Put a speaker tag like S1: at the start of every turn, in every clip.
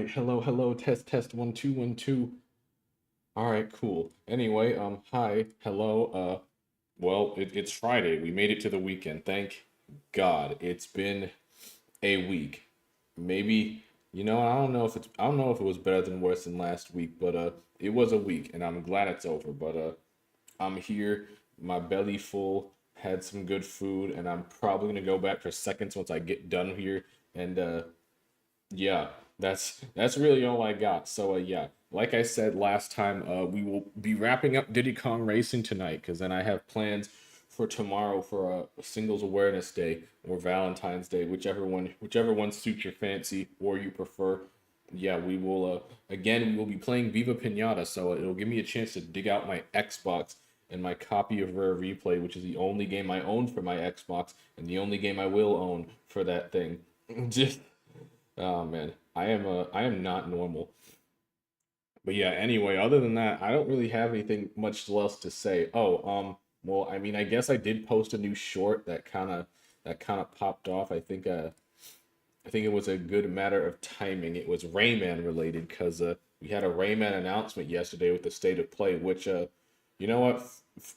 S1: right. Hello. Test. 1 2 1 2. All right, cool. Anyway, hi, hello. Well, it's Friday. We made it to the weekend. Thank God. It's been a week. Maybe, I don't know if it was better than worse than last week, but it was a week, and I'm glad it's over. But I'm here, my belly full, had some good food, and I'm probably gonna go back for seconds once I get done here. And yeah, that's really all I got. So yeah, like I said last time, we will be wrapping up Diddy Kong Racing tonight because then I have plans for tomorrow for a Singles Awareness Day or Valentine's Day, whichever one suits your fancy or you prefer. Yeah, we will again we will be playing Viva Pinata, so it'll give me a chance to dig out my Xbox and my copy of Rare Replay, which is the only game I own for my Xbox and the only game I will own for that thing. Just Oh man, I am not normal. But yeah, anyway, other than that, I don't really have anything much else to say. Well, I mean, I guess I did post a new short that kind of popped off. I think it was a good matter of timing. It was Rayman related because we had a Rayman announcement yesterday with the state of play, which you know what?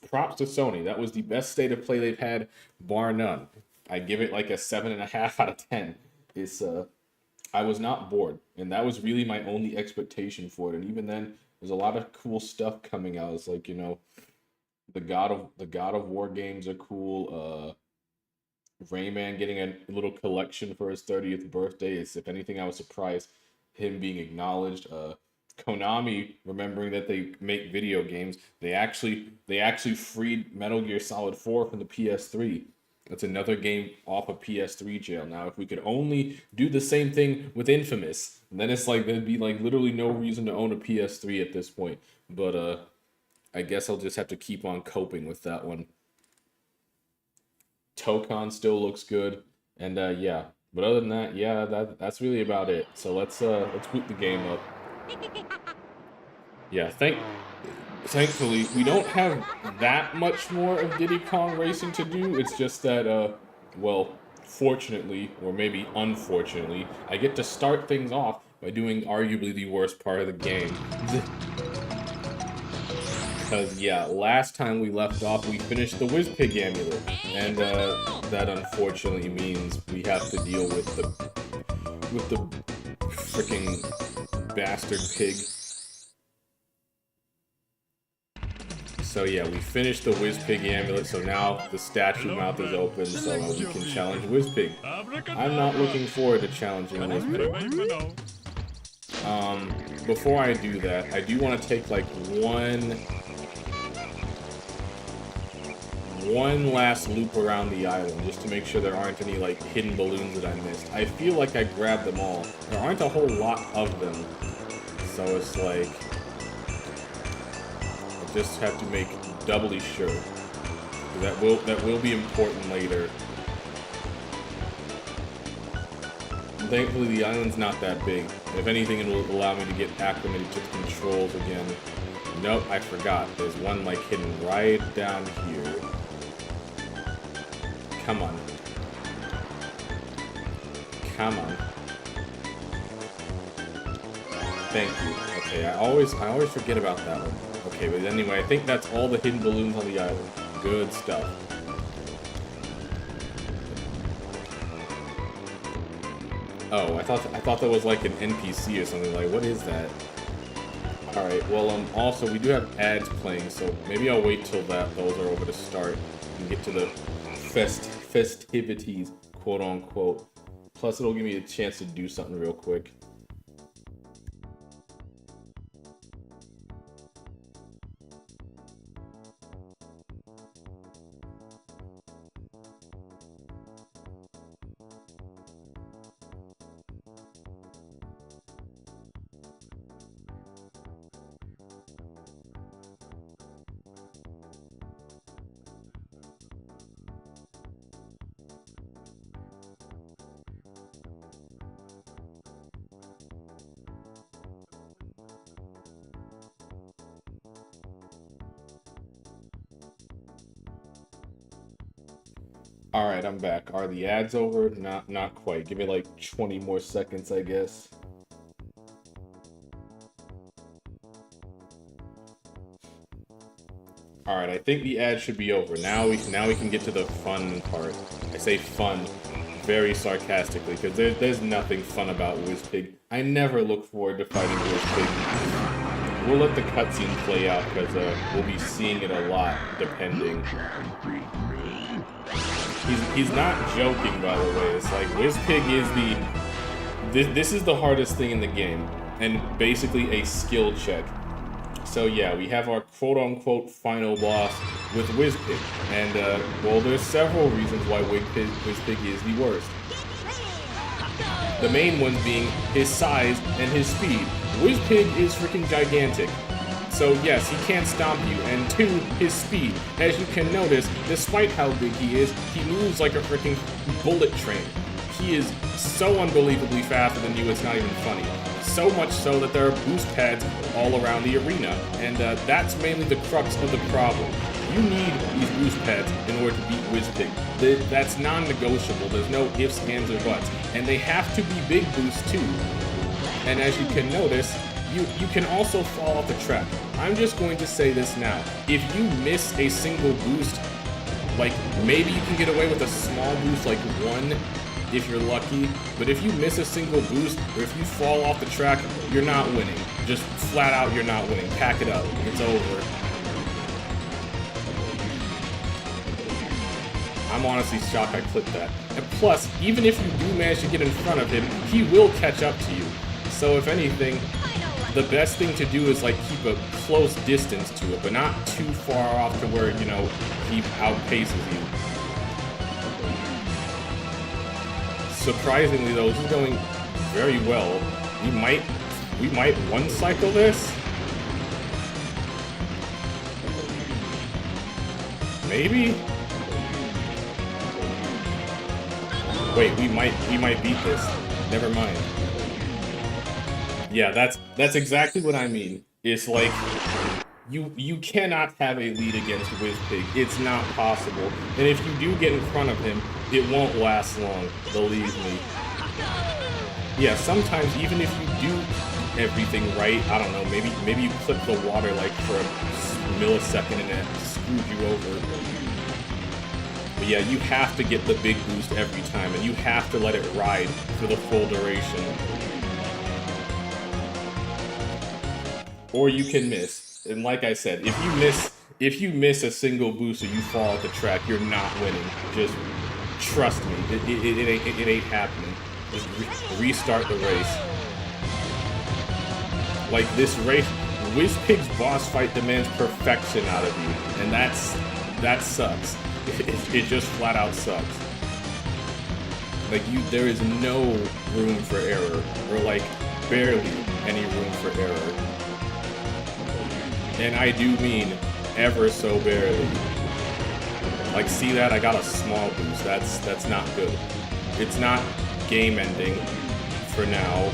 S1: Props to Sony. That was the best state of play they've had, bar none. I give it like a 7.5 out of 10. It's I was not bored, and that was really my only expectation for it. And even then, there's a lot of cool stuff coming out. It's like the God of War games are cool. Rayman getting a little collection for his 30th birthday is, if anything, I was surprised him being acknowledged. Konami remembering that they make video games, they actually freed Metal Gear Solid 4 from the PS3. That's another game off of PS3 jail. Now, if we could only do the same thing with Infamous, then it's like there'd be like literally no reason to own a PS3 at this point. But I guess I'll just have to keep on coping with that one. Tokon still looks good, and yeah. But other than that, yeah, that's really about it. So let's boot the game up. Yeah, thankfully we don't have that much more of Diddy Kong Racing to do. It's just that well, fortunately or maybe unfortunately, I get to start things off by doing arguably the worst part of the game. Cause yeah, last time we left off, we finished the Wizpig amulet, and that unfortunately means we have to deal with the freaking bastard pig. So yeah, we finished the Wizpig amulet, so now the statue mouth is open, so we can challenge Wizpig. I'm not looking forward to challenging Wizpig. Before I do that, I do want to take like one last loop around the island just to make sure there aren't any like hidden balloons that I missed. I feel like I grabbed them all. There aren't a whole lot of them, so it's like I just have to make doubly sure. That will be important later. And thankfully, the island's not that big. If anything, it will allow me to get acclimated to the controls again. Nope, I forgot. There's one like hidden right down here. Come on. Come on. Thank you. Okay, I always forget about that one. Okay, but anyway, I think that's all the hidden balloons on the island. Good stuff. Oh, I thought that was like an NPC or something. Like, what is that? All right. Well, also we do have ads playing, so maybe I'll wait till those are over to start and get to the festivities, quote unquote. Plus, it'll give me a chance to do something real quick. All right, I'm back. Are the ads over? Not quite. Give me like 20 more seconds, I guess. Alright, I think the ad should be over. Now we can get to the fun part. I say fun very sarcastically, because there's nothing fun about Wizpig. I never look forward to fighting Wizpig. We'll let the cutscene play out, because we'll be seeing it a lot, depending. He's not joking, by the way. It's like, Wizpig is this is the hardest thing in the game, and basically a skill check. So yeah, we have our quote-unquote final boss with Wizpig, and well, there's several reasons why Wizpig is the worst. The main ones being his size and his speed. Wizpig is freaking gigantic. So yes, he can't stomp you, and two, his speed. As you can notice, despite how big he is, he moves like a freaking bullet train. He is so unbelievably faster than you, it's not even funny. So much so that there are boost pads all around the arena, and that's mainly the crux of the problem. You need these boost pads in order to beat Wizpig. That's non-negotiable, there's no ifs, ands, or buts. And they have to be big boosts too. And as you can notice, you can also fall off the track. I'm just going to say this now. If you miss a single boost, like maybe you can get away with a small boost like one, if you're lucky, but if you miss a single boost, or if you fall off the track, you're not winning. Just flat out, you're not winning. Pack it up. It's over. I'm honestly shocked I clipped that. And plus, even if you do manage to get in front of him, he will catch up to you. So if anything, the best thing to do is like keep a close distance to it, but not too far off to where, you know, he outpaces you. Surprisingly though, this is going very well. We might one cycle this? Maybe? Wait, we might beat this. Never mind. Yeah, that's exactly what I mean. It's like you cannot have a lead against Wizpig. It's not possible. And if you do get in front of him, it won't last long, believe me. Yeah, sometimes even if you do everything right, I don't know, maybe you clip the water like for a millisecond and it screws you over. But yeah, you have to get the big boost every time, and you have to let it ride for the full duration. Or you can miss. And like I said, if you miss a single boost or you fall off the track, you're not winning. Just trust me, it ain't happening. Just restart the race. Like this race, Wizpig's boss fight demands perfection out of you, and that sucks. It just flat out sucks. Like there is no room for error, or like barely any room for error. And I do mean ever so barely. Like, see that? I got a small boost. That's not good. It's not game ending for now,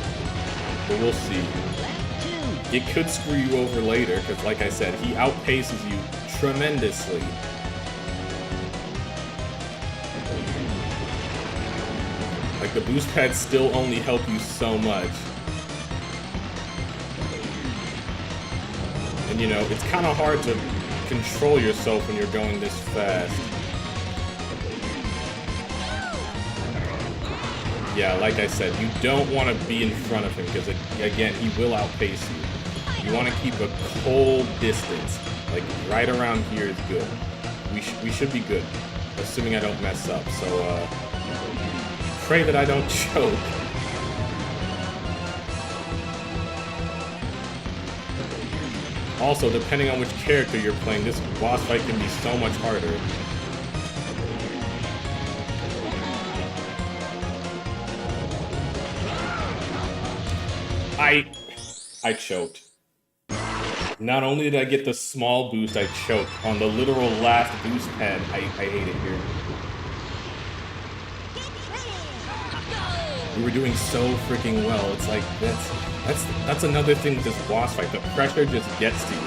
S1: but we'll see. It could screw you over later, because like I said, he outpaces you tremendously. Like, the boost pads still only help you so much. And you know, it's kind of hard to control yourself when you're going this fast. Yeah, like I said, you don't want to be in front of him because, again, he will outpace you. You want to keep a cold distance. Like, right around here is good. We should be good, assuming I don't mess up. So, pray that I don't choke. Also, depending on which character you're playing, this boss fight can be so much harder. I choked. Not only did I get the small boost, I choked on the literal last boost pad. I hate it here. We were doing so freaking well. It's like, that's another thing with this boss fight. The pressure just gets to you.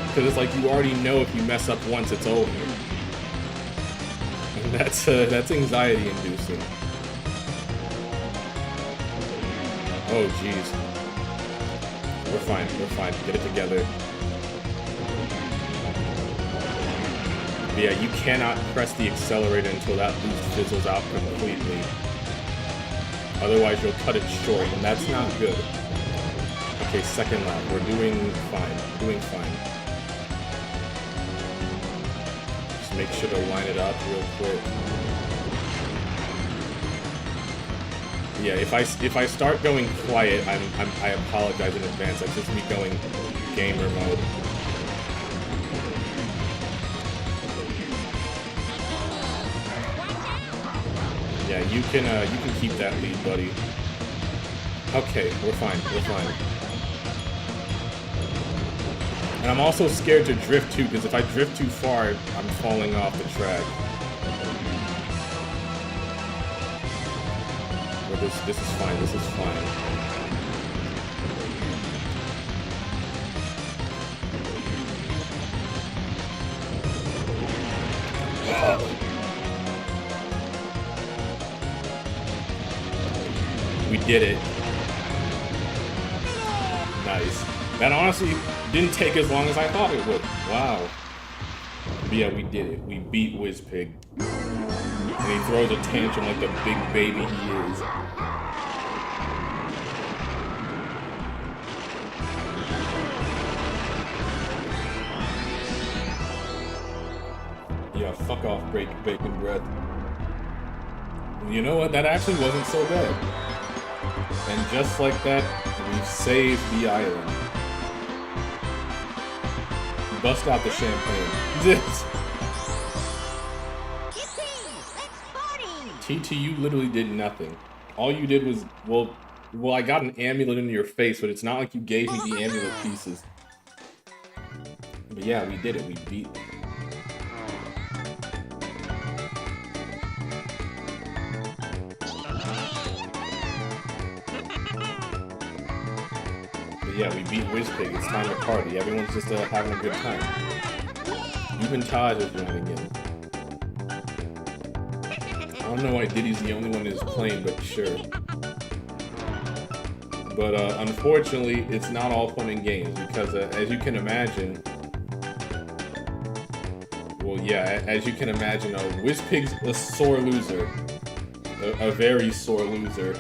S1: Because it's like you already know if you mess up once, it's over. And that's anxiety inducing. Oh, jeez. We're fine, get it together. But yeah, you cannot press the accelerator until that boost fizzles out completely. Otherwise, you'll cut it short, and that's not good. Okay, second lap. We're doing fine. We're doing fine. Just make sure to line it up real quick. Yeah, if I start going quiet, I apologize in advance. That's just me going gamer mode. Yeah, you can keep that lead, buddy. Okay, we're fine. We're fine. And I'm also scared to drift too, because if I drift too far, I'm falling off the track. But this is fine. This is fine. We did it. Nice. That honestly didn't take as long as I thought it would. Wow. But yeah, we did it. We beat WizPig. And he throws a tantrum like the big baby he is. Yeah, fuck off, bacon breath. You know what? That actually wasn't so bad. And just like that, we've saved the island. Bust out the champagne. TT, you literally did nothing. All you did was, well, I got an amulet into your face, but it's not like you gave me the amulet pieces. But yeah, we did it. We beat them. Yeah, we beat WizPig. It's time to party. Everyone's just having a good time. Even Taj is joining in. I don't know why Diddy's the only one who's playing, but sure. But unfortunately, it's not all fun and games because, as you can imagine, well, yeah, as you can imagine, WizPig's a sore loser, a very sore loser.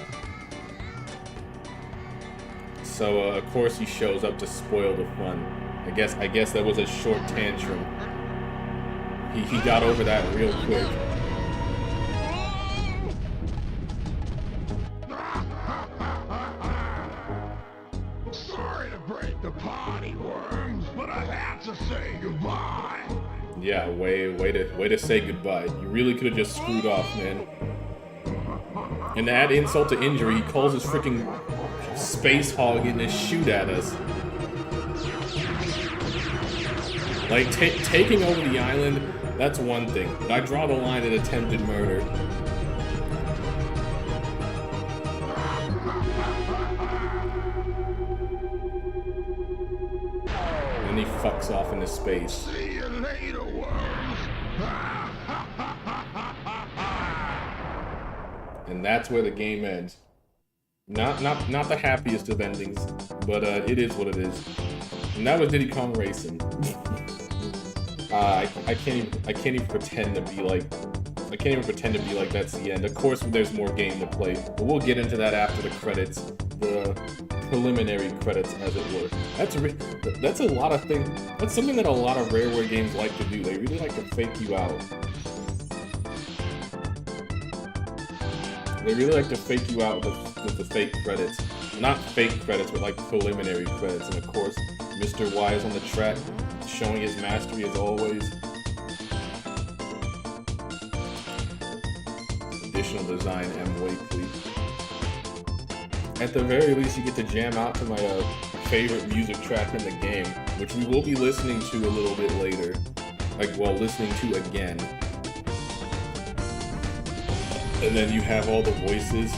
S1: So of course he shows up to spoil the fun. I guess that was a short tantrum. He got over that real quick.
S2: Sorry to break the party, worms, but I had to say goodbye.
S1: Yeah, way to say goodbye. You really could have just screwed off, man. And to add insult to injury, he calls his freaking space hog in to shoot at us. Like, taking over the island, that's one thing. But I draw the line at attempted murder. And he fucks off into space.
S2: See you later, worms.
S1: And that's where the game ends. Not the happiest of endings, but it is what it is. And that was Diddy Kong Racing. I can't even pretend to be like that's the end. Of course, there's more game to play, but we'll get into that after the credits, the preliminary credits, as it were. That's a lot of things. That's something that a lot of Rareware games like to do. They really like to fake you out. They really like to fake you out with the fake credits. Not fake credits, but like preliminary credits. And of course, Mr. Y is on the track, showing his mastery as always. Additional design, M. Wakely. At the very least, you get to jam out to my favorite music track in the game, which we will be listening to a little bit later. Listening to again. And then you have all the voices.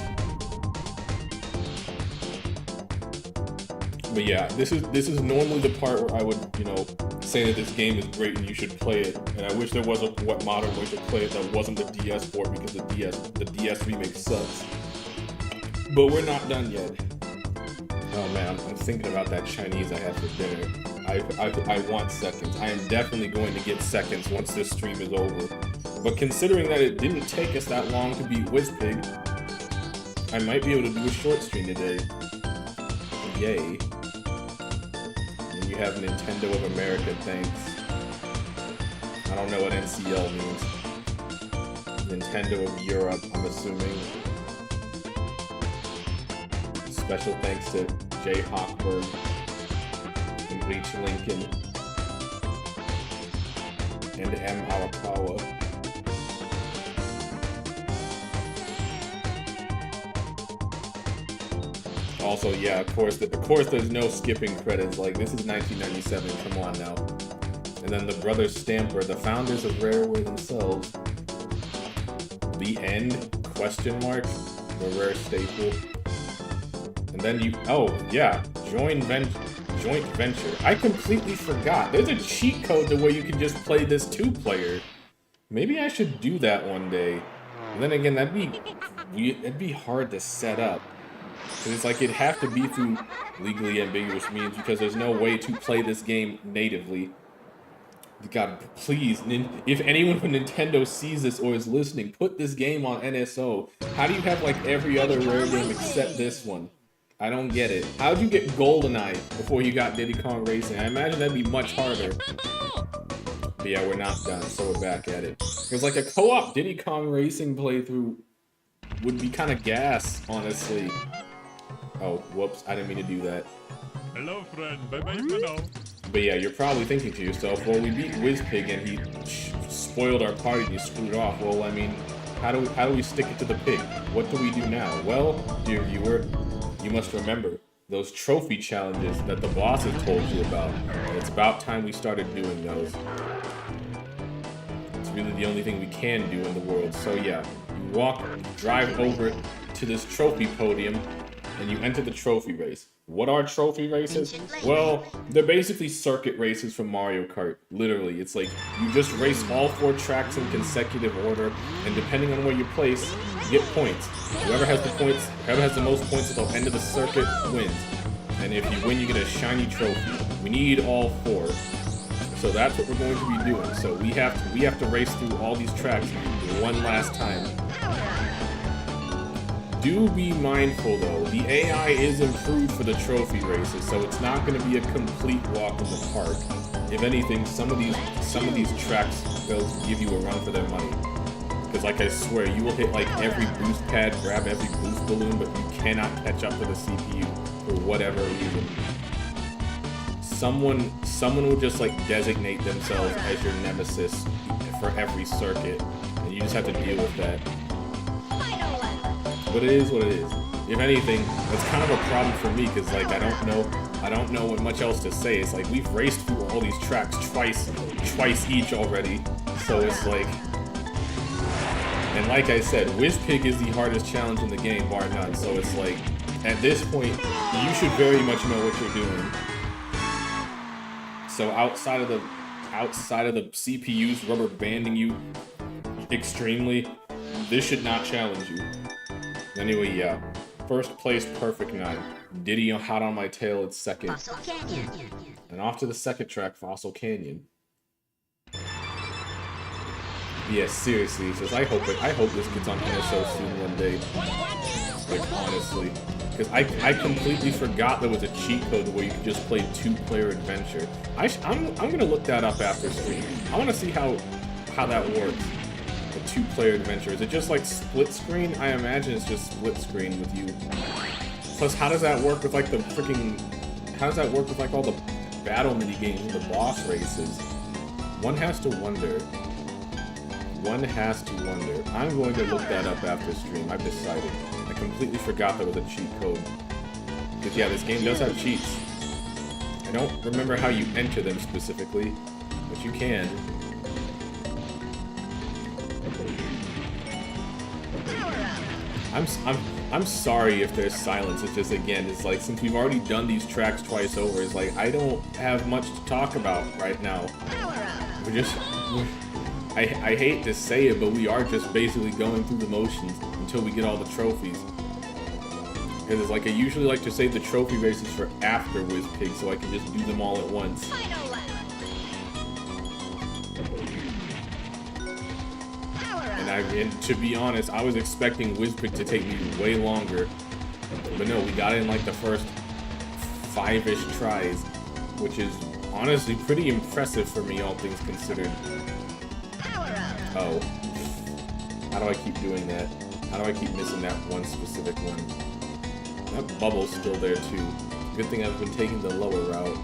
S1: But yeah, this is normally the part where I would, say that this game is great and you should play it. And I wish there was a modern way to play it that wasn't the DS port, because the DS remake sucks. But we're not done yet. Oh man, I'm thinking about that Chinese I had for dinner. I want seconds. I am definitely going to get seconds once this stream is over. But considering that it didn't take us that long to beat WizPig, I might be able to do a short stream today. Yay. And you have Nintendo of America, thanks. I don't know what NCL means. Nintendo of Europe, I'm assuming. Special thanks to Jay Hochberg and H. Lincoln and M. Arakawa. Also, yeah, of course there's no skipping credits. Like, this is 1997, come on now. And then the brothers Stamper, the founders of Rareware themselves. The end? Question mark? The rare staple. And then you, oh yeah, joint venture. I completely forgot. There's a cheat code to where you can just play this 2-player. Maybe I should do that one day. And then again, it'd be hard to set up. Cause it's like it'd have to be through legally ambiguous means because there's no way to play this game natively. God, please, if anyone from Nintendo sees this or is listening, put this game on NSO. How do you have like every other Rare game except this one? I don't get it. How'd you get GoldenEye before you got Diddy Kong Racing? I imagine that'd be much harder. But yeah, we're not done, so we're back at it. Because like a co-op Diddy Kong Racing playthrough would be kind of gas, honestly. Oh, whoops, I didn't mean to do that.
S3: Hello, friend. Bye-bye for now.
S1: But yeah, you're probably thinking to yourself, well, we beat WizPig and he spoiled our party and he screwed off. Well, I mean, how do we stick it to the pig? What do we do now? Well, dear viewer, you must remember those trophy challenges that the bosses told you about. It's about time we started doing those. It's really the only thing we can do in the world. So yeah, you drive over to this trophy podium and you enter the trophy race. What are trophy races? Well, they're basically circuit races from Mario Kart. Literally, it's like you just race all 4 tracks in consecutive order, and depending on where you place, you get points. Whoever has the most points at the end of the circuit wins. And if you win, you get a shiny trophy. We need all 4. So that's what we're going to be doing. So we have to race through all these tracks one last time. Do be mindful though, the AI is improved for the trophy races, so it's not going to be a complete walk in the park. If anything, some of these tracks will give you a run for their money. Because like I swear, you will hit like every boost pad, grab every boost balloon, but you cannot catch up to the CPU for whatever reason. Someone will just like designate themselves as your nemesis for every circuit, and you just have to deal with that. But it is what it is. If anything, that's kind of a problem for me because like I don't know what much else to say. It's like we've raced through all these tracks twice each already. So it's like, and like I said, WizPig is the hardest challenge in the game, bar none. So it's like, at this point, you should very much know what you're doing. So outside of the CPUs rubber banding you extremely, this should not challenge you. Anyway, yeah. First place, Perfect 9. Diddy hot on my tail, it's second. And off to the second track, Fossil Canyon. Yeah, seriously, just I hope this gets on NSO soon one day. Like honestly. Because I completely forgot there was a cheat code where you could just play 2-player adventure. I'm gonna look that up after stream. I wanna see how that works. A 2-player adventure. Is it just like split screen? I imagine it's just split screen with you. Plus, how does that work with like the freaking... How does that work with like all the battle mini games and the boss races? One has to wonder. One has to wonder. I'm going to look that up after stream. I've decided. I completely forgot there was a cheat code. Because yeah, this game does have cheats. I don't remember how you enter them specifically, but you can. I'm sorry if there's silence. It's just, again, it's like, since we've already done these tracks twice over, it's like, I don't have much to talk about right now. I hate to say it, but we are just basically going through the motions until we get all the trophies. Because it's like I usually like to save the trophy races for after WizPig so I can just do them all at once. And to be honest, I was expecting WizPig to take me way longer. But no, we got it in like the first 5-ish tries, which is honestly pretty impressive for me, all things considered. Oh. How do I keep doing that? How do I keep missing that one specific one? That bubble's still there too. Good thing I've been taking the lower route.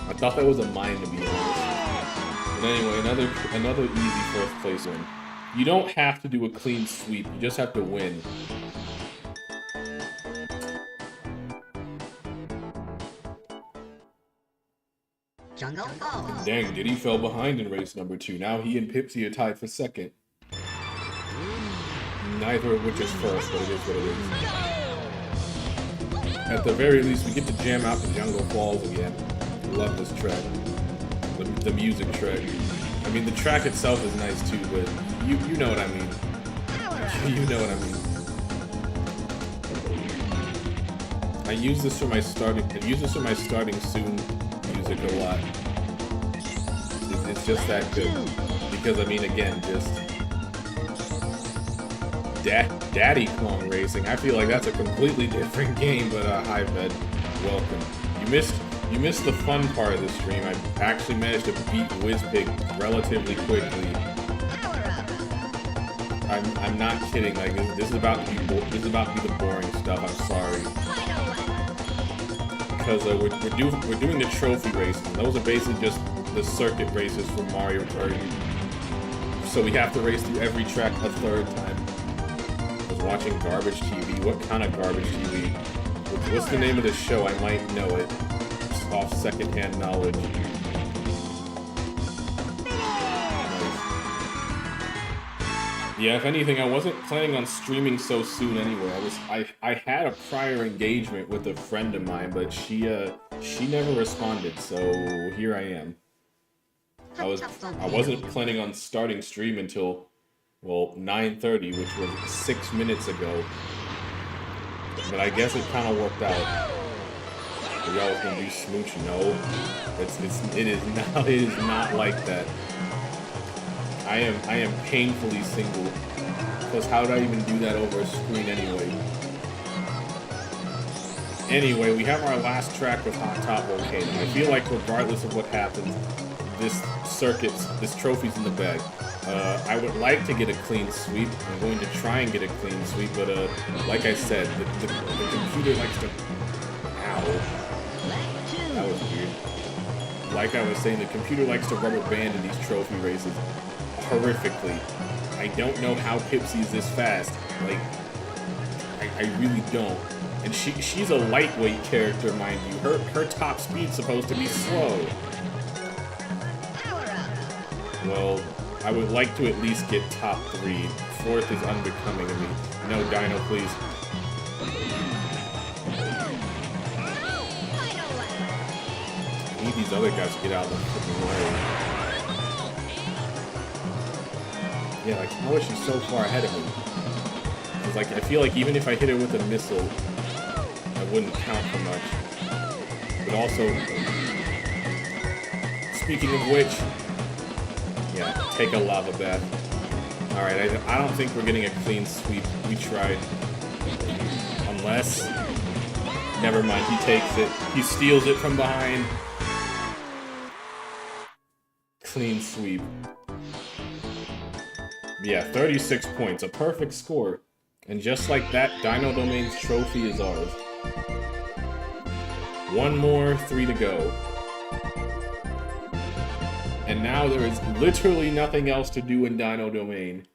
S1: I thought that was a mine, to be honest. But anyway, another easy first place win. You don't have to do a clean sweep, you just have to win.
S4: Jungle Falls.
S1: Dang, Diddy fell behind in race number 2. Now he and Pipsy are tied for second. Neither of which is first, but it is what it is. At the very least, we get to jam out the Jungle Falls again. Love this track. The music track. I mean, the track itself is nice too, but you know what I mean. You know what I mean. I use this for my starting soon music a lot. It's just that good. Because I mean, again, just Diddy Kong Racing. I feel like that's a completely different game, but hi Fed, welcome. You missed the fun part of the stream. I actually managed to beat WizPig relatively quickly. I'm not kidding. Like this is about to be the boring stuff. I'm sorry. Because we're doing the trophy races. Those are basically just the circuit races for Mario Kart. So we have to race through every track a third time. I was watching Garbage TV. What kind of Garbage TV? What's the name of the show? I might know it. Just off secondhand knowledge. Yeah, if anything, I wasn't planning on streaming so soon anyway. I had a prior engagement with a friend of mine, but she never responded, so here I am. I wasn't planning on starting stream until, well, 9:30, which was 6 minutes ago. But I guess it kind of worked out. Y'all was gonna do smooch? No, it is not like that. I am painfully single. Plus, how did I even do that over a screen anyway? Anyway, we have our last track with Hot Top Volcano. I feel like regardless of what happens, this trophy's in the bag. I would like to get a clean sweep. I'm going to try and get a clean sweep, but like I said, the computer likes to... Ow. That was weird. Like I was saying, the computer likes to rubber band in these trophy races horrifically. I don't know how Pipsy's this fast. Like, I really don't. And she's a lightweight character, mind you. Her top speed's supposed to be slow. Well, I would like to at least get top 3. 4th is unbecoming of me. No, Dino, please. I need these other guys to get out of the freaking way. Yeah, like, how is she so far ahead of me? It's like, I feel like even if I hit her with a missile, I wouldn't count for much. But also, speaking of which, yeah, take a lava bath. Alright, I don't think we're getting a clean sweep. We tried. Unless... Never mind, he takes it. He steals it from behind. Clean sweep. Yeah, 36 points. A perfect score. And just like that, Dino Domain's trophy is ours. One more, 3 to go. And now there is literally nothing else to do in Dino Domain.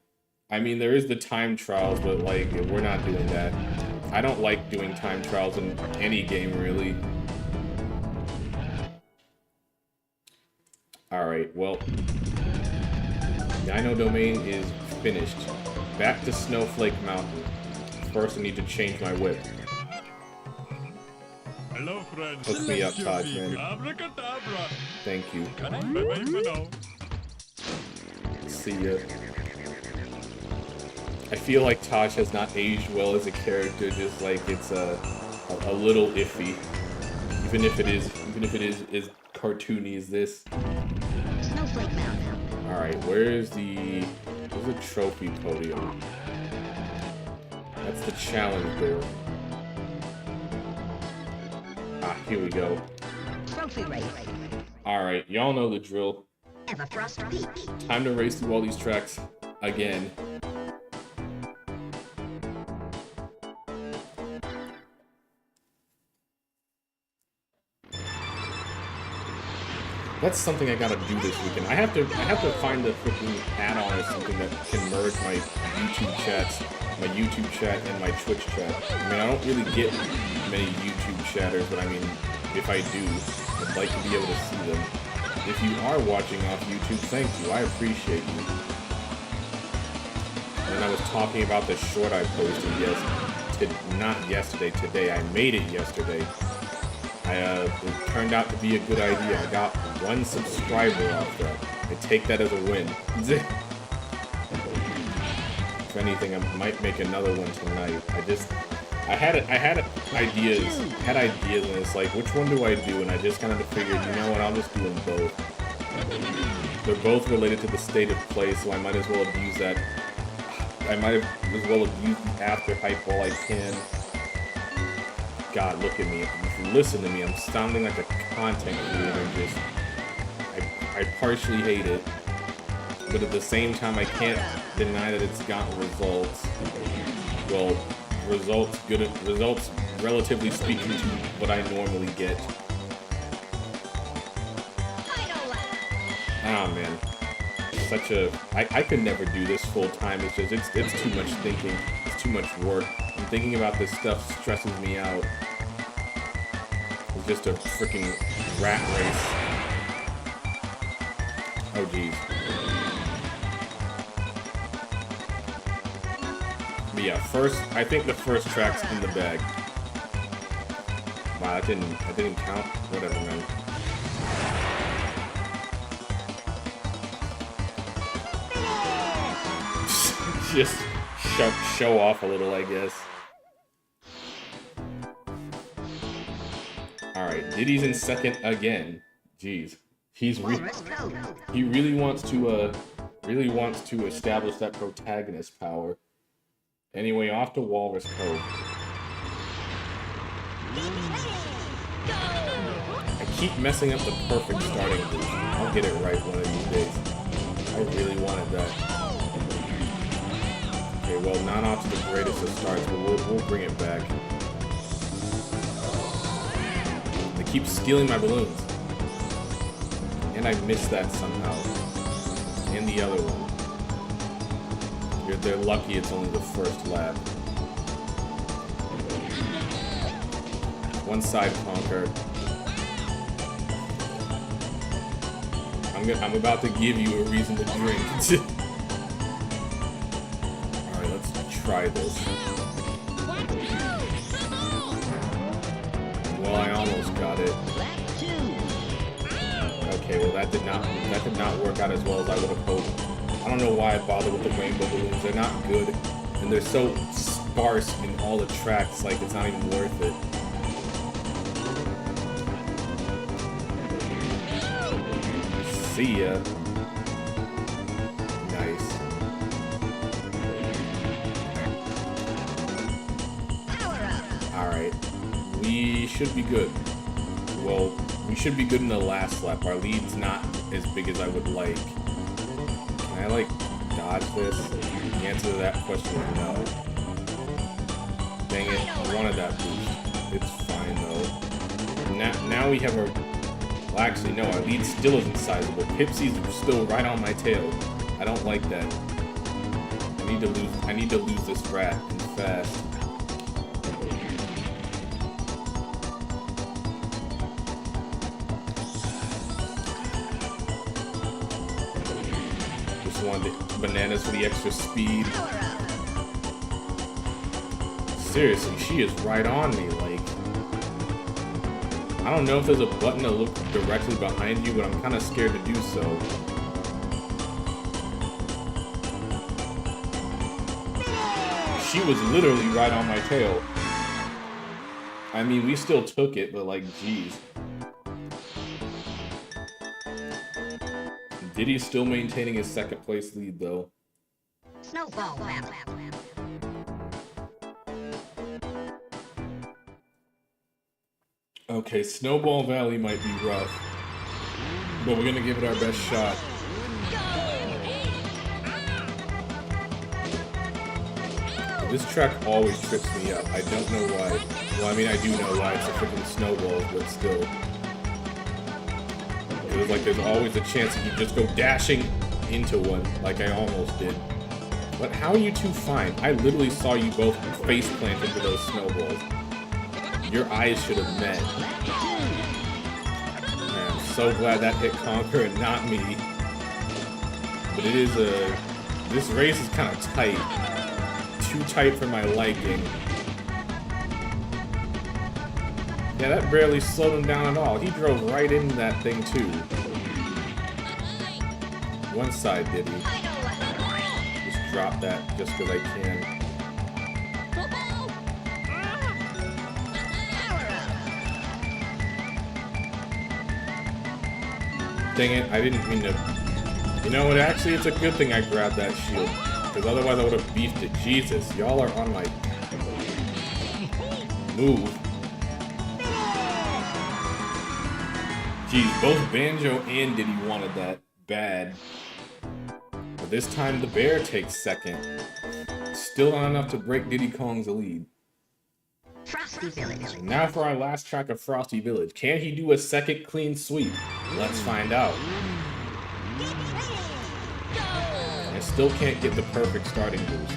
S1: I mean, there is the time trials, but, like, we're not doing that. I don't like doing time trials in any game, really. Alright, well... Dino Domain is finished. Back to Snowflake Mountain. First, I need to change my whip.
S3: Hello, friend.
S1: Hook me up, Taj, man.
S3: Abracadabra.
S1: Thank you.
S3: Bye-bye for now.
S1: See ya. I feel like Taj has not aged well as a character, just like it's a little iffy. Even if it is as cartoony as this.
S4: Snowflake Mountain.
S1: Alright, where's the trophy podium? That's the challenge door. Ah, here we go.
S4: Trophy race.
S1: Alright, y'all know the drill.
S4: Everfrost Peak.
S1: Time to race through all these tracks again. That's something I gotta do this weekend. I have to find a freaking add-on or something that can merge my YouTube chat and my Twitch chat. I mean, I don't really get many YouTube chatters, but I mean, if I do, I'd like to be able to see them. If you are watching off YouTube, thank you. I appreciate you. And I was talking about the short I posted not yesterday, today. I made it yesterday. It turned out to be a good idea. I got 1 subscriber off that. I take that as a win. If anything, I might make another one tonight. I had ideas, and it's like, which one do I do? And I just kind of figured, you know what, I'll just do them both. They're both related to the state of play, so I might as well abuse that. I might as well abuse the after hype while I can. God, look at me. If you listen to me, I'm sounding like a content creator. I partially hate it, but at the same time, I can't deny that it's gotten results. Well, results relatively speaking to what I normally get. Ah, man. I could never do this full time. It's too much thinking. It's too much work. And thinking about this stuff stresses me out. It's just a freaking rat race. Oh, geez. But yeah, I think the first track's in the bag. Wow, that didn't count. Whatever, man. Just show off a little, I guess. Alright, Diddy's in second again. Jeez. He really wants to establish that protagonist power. Anyway, off to Walrus Cove. I keep messing up the perfect starting boost. I'll get it right one of these days. I really wanted that. Okay, well, not off to the greatest of starts, but we'll bring it back. They keep stealing my balloons. And I missed that somehow. And the other one. They're lucky it's only the first lap. One side conquer. I'm about to give you a reason to drink. Alright, let's try this. Well, I almost got it. Okay, well that did not work out as well as I would have hoped. I don't know why I bother with the rainbow balloons. They're not good, and they're so sparse in all the tracks, like it's not even worth it. See ya. Nice. Alright. We should be good. Well, we should be good in the last lap. Our lead's not as big as I would like. Can I, like, dodge this? The answer to that question is no. Dang it, I wanted that boost. It's fine, though. Now we have our... Well, actually, no, our lead still isn't sizable. Pipsy's still right on my tail. I don't like that. I need to lose this rat, and fast. Just wanted bananas for the extra speed. Seriously, she is right on me, like... I don't know if there's a button to look directly behind you, but I'm kind of scared to do so. she was literally right on my tail. I mean, we still took it, but like, geez. Diddy's still maintaining his second place lead, though.
S4: Snowball Valley.
S1: Okay, Snowball Valley might be rough, but we're gonna give it our best shot. This track always trips me up. I don't know why. Well, I mean, I do know why. It's a freaking snowball, but still. It's like there's always a chance that you just go dashing into one, like I almost did. But how are you two fine? I literally saw you both face plant into those snowballs. Your eyes should have met. Man, I'm so glad that hit Conquer and not me. But it is this race is kind of tight. Too tight for my liking. Yeah, that barely slowed him down at all. He drove right into that thing too. One side, did he? Just drop that just because I can. Dang it, I didn't mean to... You know what, actually, it's a good thing I grabbed that shield. Because otherwise I would have beefed it. Jesus, y'all are on my... move. Jeez, both Banjo and Diddy wanted that bad. But this time the bear takes second. Still not enough to break Diddy Kong's lead.
S4: Frosty Village.
S1: And now for our last track of Frosty Village. Can he do a second clean sweep? Let's find out. I still can't get the perfect starting boost.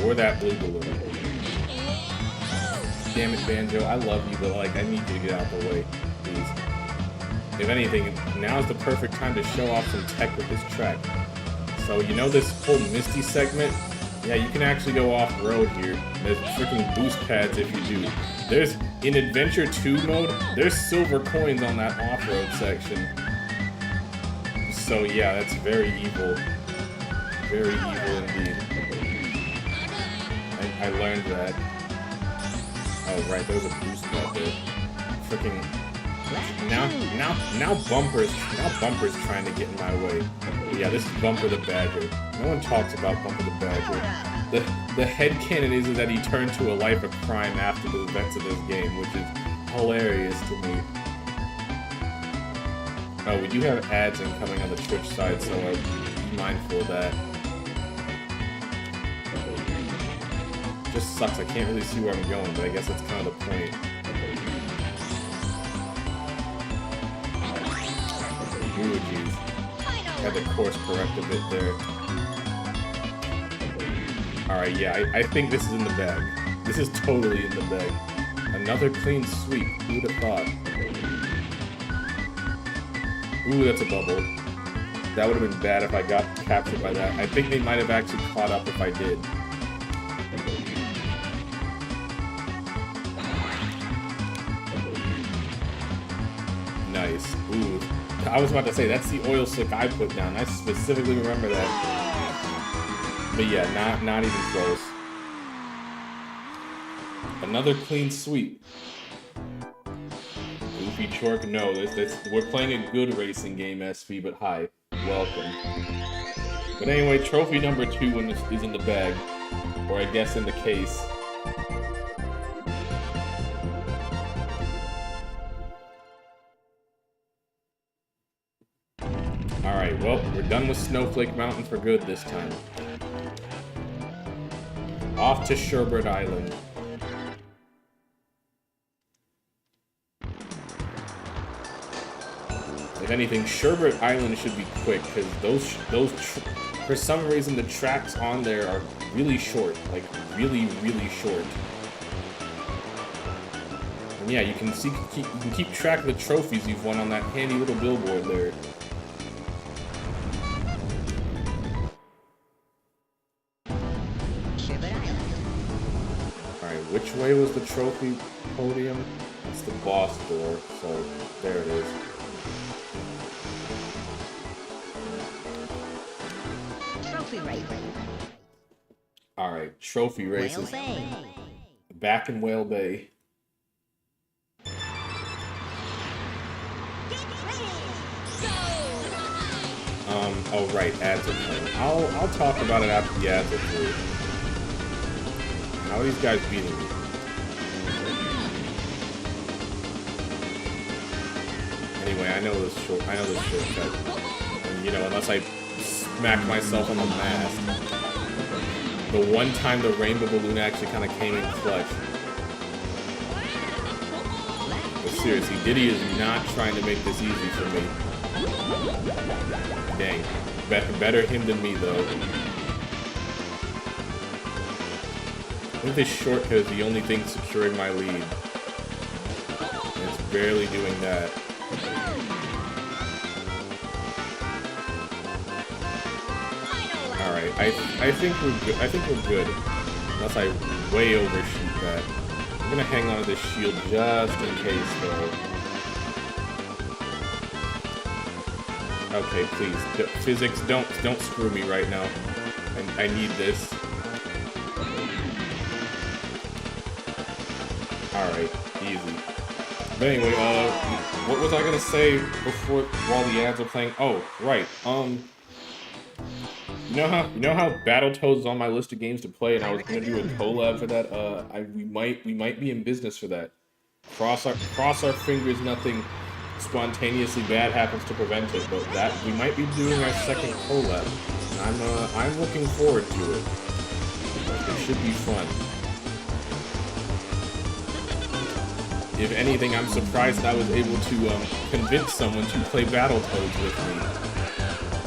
S1: Or that blue balloon. Damn it, Banjo. I love you, but like, I need you to get out of the way. Please. If anything, now's the perfect time to show off some tech with this track. So, you know this whole Misty segment? Yeah, you can actually go off-road here. There's freaking boost pads if you do. There's, in Adventure 2 mode, there's silver coins on that off-road section. So yeah, that's very evil. Very evil indeed. I learned that. Oh right, there was a boost pad there. Freaking... Now Bumper's trying to get in my way. But yeah, this is Bumper the Badger. No one talks about Bumper the Badger. The headcanon is that he turned to a life of crime after the events of this game, which is hilarious to me. Oh, we do have ads incoming on the Twitch side, so be mindful of that. Just sucks, I can't really see where I'm going, but I guess that's kind of the point. Ooh, jeez. Had the course correct a bit there. Alright, yeah, I think this is in the bag. This is totally in the bag. Another clean sweep. Who would have thought? Ooh, that's a bubble. That would have been bad if I got captured by that. I think they might have actually caught up if I did. Nice. Ooh. I was about to say, that's the oil slick I put down. I specifically remember that. But yeah, not even close. Another clean sweep. Goofy Chork, no, we're playing a good racing game, SV, but hi, welcome. But anyway, trophy number 2 is in the bag, or I guess in the case. Alright, well, we're done with Snowflake Mountain for good this time. Off to Sherbet Island. If anything, Sherbet Island should be quick, because for some reason the tracks on there are really short, like really, really short. And yeah, you can keep track of the trophies you've won on that handy little billboard there. Alright, which way was the trophy podium? It's the boss door, so there it is.
S4: Trophy race.
S1: All right, trophy
S4: Whale
S1: races.
S4: Bay.
S1: Back in Whale Bay. Oh right, ads are playing. I'll talk about it after the ads are through. How are these guys beating me? Anyway, I know this shortcut. And, you know, unless I smack myself on the mast. The one time the rainbow balloon actually kind of came in clutch. But seriously, Diddy is not trying to make this easy for me. Dang. Better him than me, though. I think this shortcut is the only thing securing my lead. And it's barely doing that. Alright, I think we're good. I think we're good. Unless I way overshoot that. I'm gonna hang on to this shield just in case, though. Okay, please. Physics, don't screw me right now. I need this. Alright, easy. But anyway, what was I gonna say before, while the ads are playing? Oh, right, you know how Battletoads is on my list of games to play, and I was gonna do a collab for that? We might be in business for that. Cross our fingers, nothing spontaneously bad happens to prevent it, but that we might be doing our second collab. I'm looking forward to it. It should be fun. If anything, I'm surprised that I was able to convince someone to play Battletoads with me.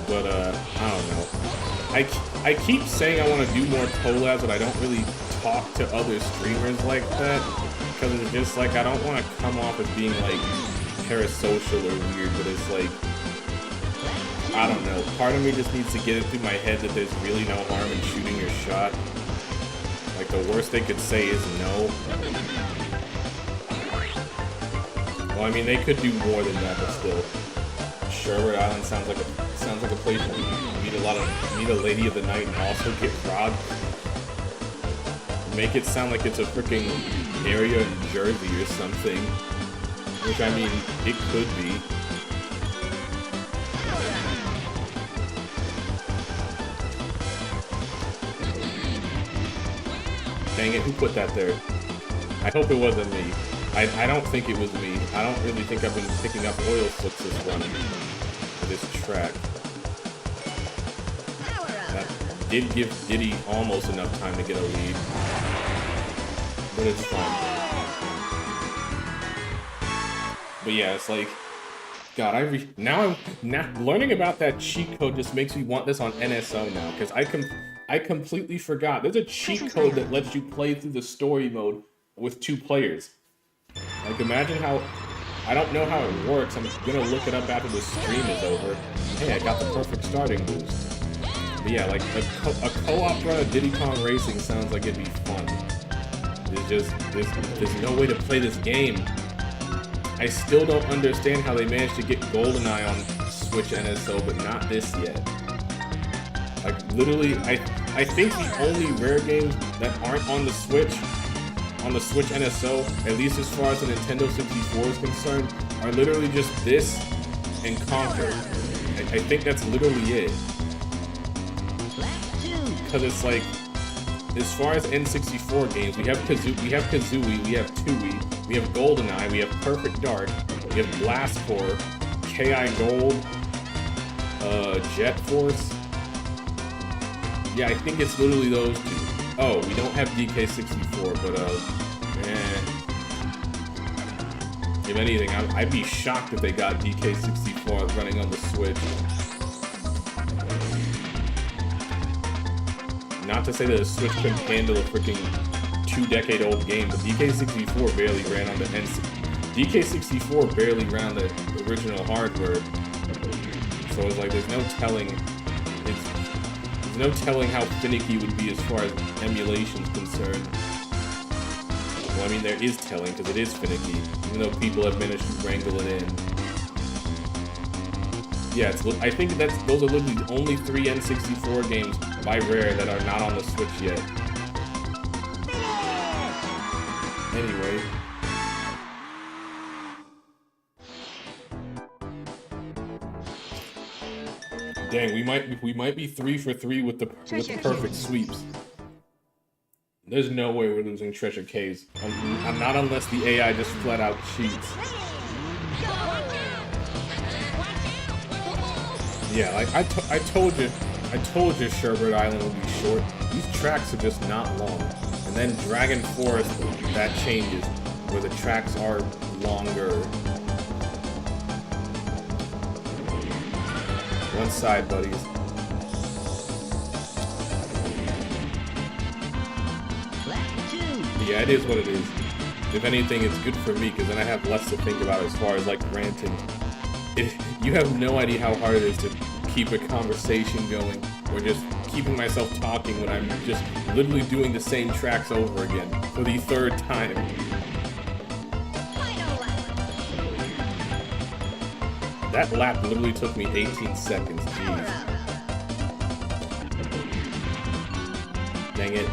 S1: But I don't know. I keep saying I want to do more collabs, but I don't really talk to other streamers like that because it's just like I don't want to come off as being like parasocial or weird, but it's like, I don't know, part of me just needs to get it through my head that there's really no harm in shooting your shot. Like, the worst they could say is no. Well, I mean, they could do more than that, but still. Sherwood Island sounds like a place where you meet a lady of the night and also get robbed. Make it sound like it's a freaking area in Jersey or something. Which, I mean, it could be. Dang it, who put that there? I hope it wasn't me. I don't think it was me. I don't really think I've been picking up oil slicks this run. This track. That did give Diddy almost enough time to get a lead. But it's fine. But yeah, it's like, God, now learning about that cheat code just makes me want this on NSO now, because I completely forgot. There's a cheat code that lets you play through the story mode with 2 players. Like, imagine how, I don't know how it works. I'm gonna look it up after the stream is over. Hey, I got the perfect starting boost. But yeah, like a co-op run of Diddy Kong Racing sounds like it'd be fun. There's no way to play this game. I still don't understand how they managed to get GoldenEye on Switch NSO, but not this yet. Like, literally, I think the only Rare games that aren't on the Switch NSO, at least as far as the Nintendo 64 is concerned, are literally just this and Conquer. I think that's literally it. Because it's like, as far as N64 games, we have Kazooie, we have Tooie, we have GoldenEye, we have Perfect Dark, we have Blast Corps, KI Gold, Jet Force. Yeah, I think it's literally those 2. Oh, we don't have DK64, but if anything, I'd be shocked if they got DK64 running on the Switch. Not to say that the Switch couldn't handle a freaking 2-decade-old game, but DK64 barely ran on the DK64 barely ran the original hardware. So it's like there's no telling how finicky it would be as far as emulation's concerned. Well, I mean, there is telling, because it is finicky, even though people have managed to wrangle it in. Yeah, I think those are literally the only 3 N64 games by Rare that are not on the Switch yet. Anyway. Dang, we might be 3 for 3 with the perfect sweeps. There's no way we're losing Treasure Caves. Not unless the AI just flat out cheats. Yeah, like I told you Sherbert Island would be short. These tracks are just not long. And then Dragon Forest, that changes, where the tracks are longer. One side, buddies. Yeah, it is what it is. If anything, it's good for me, because then I have less to think about as far as, like, ranting. You have no idea how hard it is to keep a conversation going, or just keeping myself talking when I'm just literally doing the same tracks over again for the 3rd time. That lap literally took me 18 seconds, jeez. Dang it.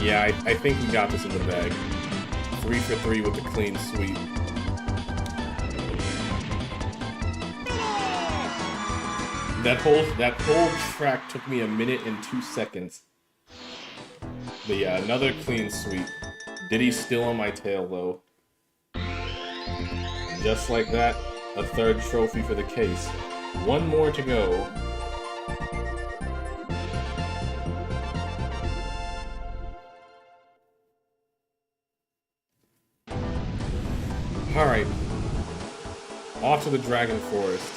S1: Yeah, I think we got this in the bag. 3 for 3 with the clean sweep. That whole track took me 1 minute and 2 seconds. But yeah, another clean sweep. Diddy's still on my tail though. Just like that, a 3rd trophy for the case. 1 more to go. Alright. Off to the Dragon Forest.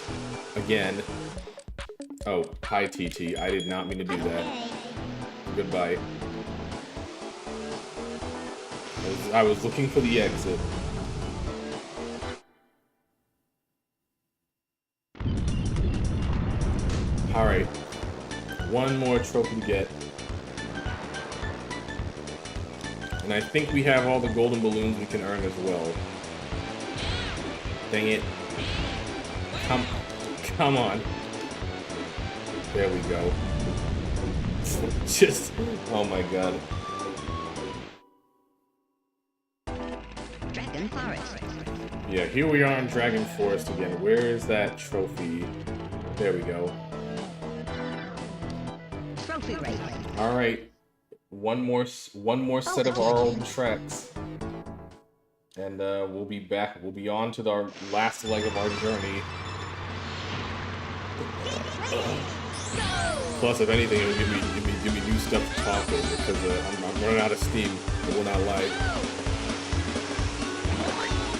S1: Again. Oh, hi TT. I did not mean to do that. Goodbye. I was looking for the exit. Alright. 1 more trophy to get. And I think we have all the golden balloons we can earn as well. Dang it. Come on. There we go. Just, oh my god.
S4: Dragon Forest.
S1: Yeah, here we are in Dragon Forest again. Where is that trophy? There we go.
S4: Trophy race.
S1: All right, one more set of our old tracks, and we'll be back. We'll be on to our last leg of our journey. Plus, if anything, it'll give me new stuff to talk over because I'm running out of steam. I will not lie.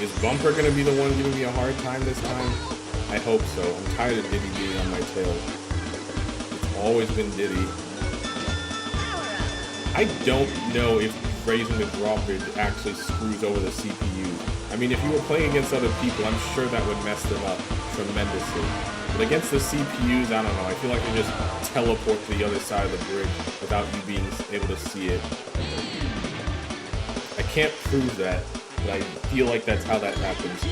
S1: Is Bumper gonna be the one giving me a hard time this time? I hope so. I'm tired of Diddy being on my tail. It's always been Diddy. I don't know if raising the drawbridge actually screws over the CPU. I mean, if you were playing against other people, I'm sure that would mess them up tremendously. But against the CPUs, I don't know. I feel like they just teleport to the other side of the bridge without you being able to see it. I can't prove that, but I feel like that's how that happens.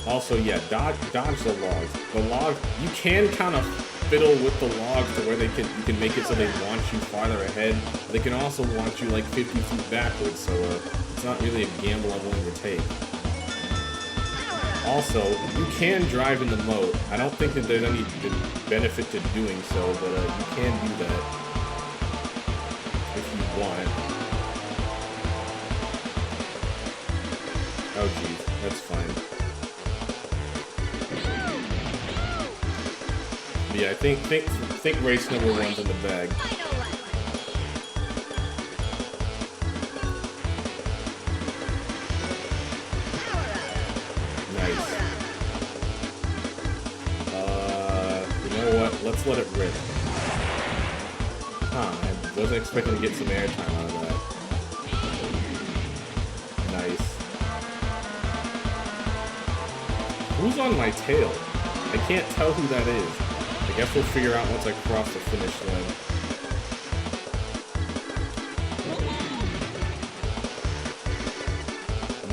S1: Also, yeah, dodge the logs. The log, you can kind of fiddle with the logs to where you can make it so they launch you farther ahead. They can also launch you like 50 feet backwards, so it's not really a gamble I'm willing to take. Also, you can drive in the moat. I don't think that there's any benefit to doing so, but you can do that if you want. Oh geez, that's fine. But yeah, I think race number 1's in the bag. Nice. You know what? Let's let it rip. Huh, I wasn't expecting to get some airtime out of that. Nice. Who's on my tail? I can't tell who that is. I guess we'll figure out once I cross the finish line.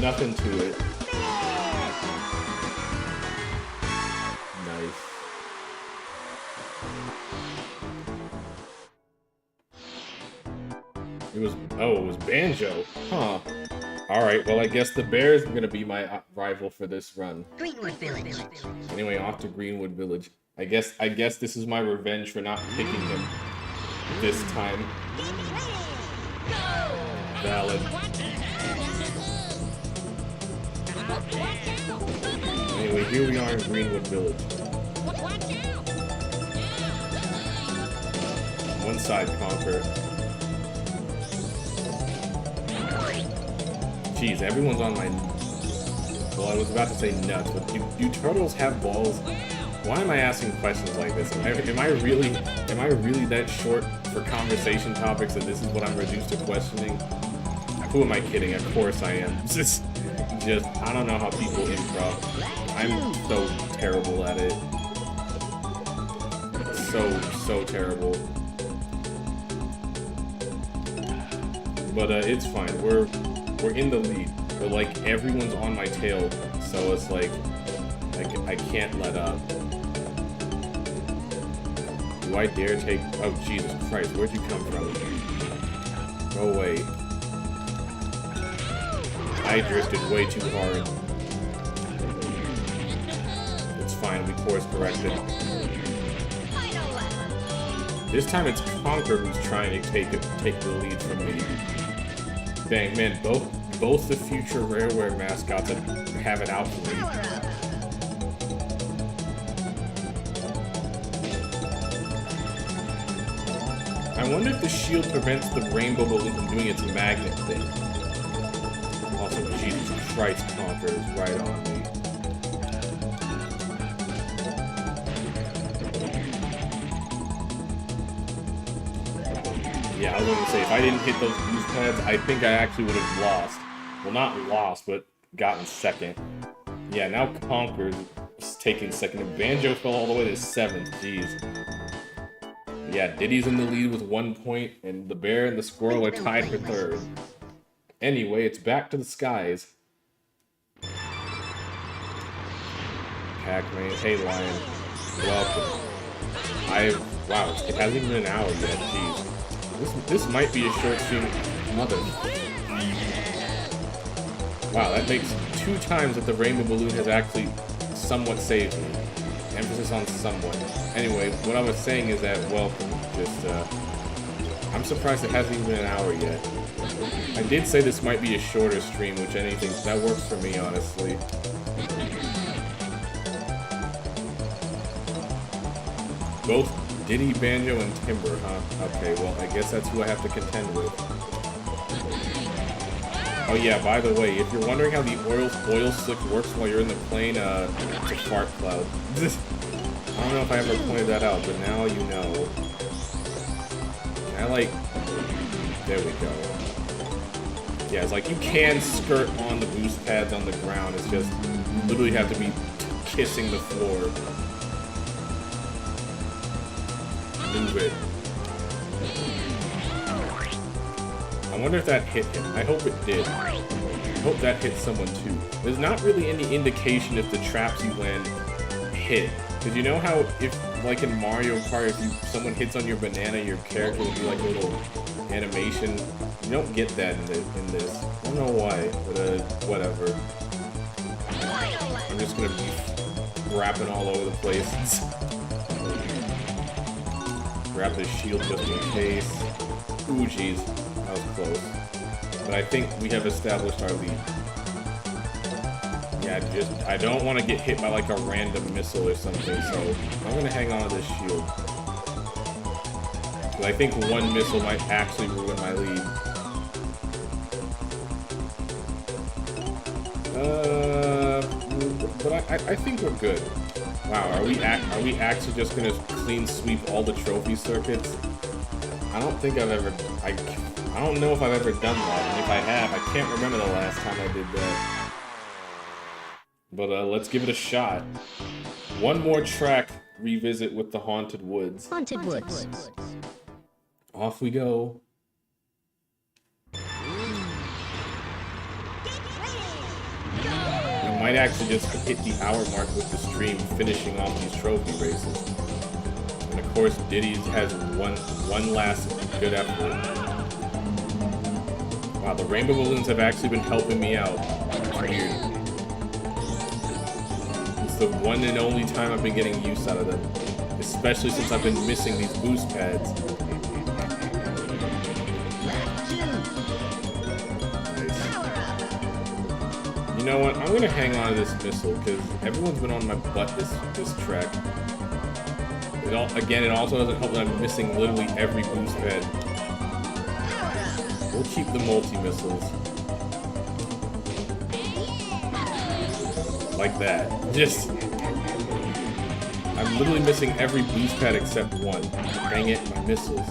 S1: Nothing to it. Nice. it was Banjo. Huh. Alright, well I guess the Bear's gonna be my rival for this run.
S4: Greenwood Village.
S1: Anyway, off to Greenwood Village. I guess this is my revenge for not picking him this time. Valid. Anyway, here we are in Greenwood Village. One side conquer. Jeez, everyone's on my... Well, I was about to say nuts, but do turtles have balls? Why am I asking questions like this? Am I really that short for conversation topics that this is what I'm reduced to questioning? Who am I kidding? Of course I am. Just I don't know how people improv. I'm so terrible at it. So terrible. But it's fine. We're in the lead. But like everyone's on my tail, so it's like I can't let up. Do I dare take... Oh, Jesus Christ, where'd you come from? Go away. I drifted way too hard. It's fine, we course corrected. This time it's Conker who's trying to take the lead from me. Dang, man, both the future Rareware mascots have it out for me. I wonder if the shield prevents the rainbow balloon from doing its magnet thing. Also, Jesus Christ, Conker is right on me. Yeah, I was going to say, if I didn't hit those boost pads, I think I actually would have lost. Well, not lost, but gotten second. Yeah, now Conker's taking second. Banjo fell all the way to 7th. Jeez. Yeah, Diddy's in the lead with 1 point, and the Bear and the Squirrel are tied for 3rd. Anyway, it's back to the skies. Pac-Man, hey Lion, welcome. Wow, it hasn't even been an hour yet, jeez. This might be a short stream. Mother. Wow, that makes 2 times that the rainbow balloon has actually somewhat saved me. Emphasis on somewhat. Anyway, what I was saying is that, welcome. I'm surprised it hasn't even been an hour yet. I did say this might be a shorter stream, which that works for me, honestly. Both Diddy, Banjo, and Timber, huh? Okay, well, I guess that's who I have to contend with. Oh yeah, by the way, if you're wondering how the oil slick works while you're in the plane, it's a fart cloud. I don't know if I ever pointed that out, but now you know. There we go. Yeah, it's like you can skirt on the boost pads on the ground, it's just, you literally have to be kissing the floor. Move it. I wonder if that hit him. I hope it did. I hope that hit someone too. There's not really any indication if the traps you land hit. Because you know how if, like in Mario Kart, if someone hits on your banana, your character will do like a little animation. You don't get that in this. I don't know why, but whatever. I'm just gonna be rapping all over the place. Grab the shield just in case. Ooh, jeez. That was close. But I think we have established our lead. Yeah, I don't want to get hit by like a random missile or something, so I'm going to hang on to this shield. But I think one missile might actually ruin my lead. But I think we're good. Wow, are we actually just gonna clean sweep all the trophy circuits? I don't think I've ever... I don't know if I've ever done that, and if I have, I can't remember the last time I did that. But let's give it a shot. One more track, revisit with the Haunted Woods.
S4: Haunted Woods.
S1: Off we go. We might actually just hit the hour mark with the stream, finishing off these trophy races. And of course, Diddy has one last good effort. Wow, the rainbow balloons have actually been helping me out. It's weird. It's the one and only time I've been getting use out of them. Especially since I've been missing these boost pads. Nice. You know what? I'm gonna hang on to this missile because everyone's been on my butt this track. It also doesn't help that I'm missing literally every boost pad. We'll keep the multi-missiles. Like that. Just... I'm literally missing every boost pad except one. Dang it, my missiles.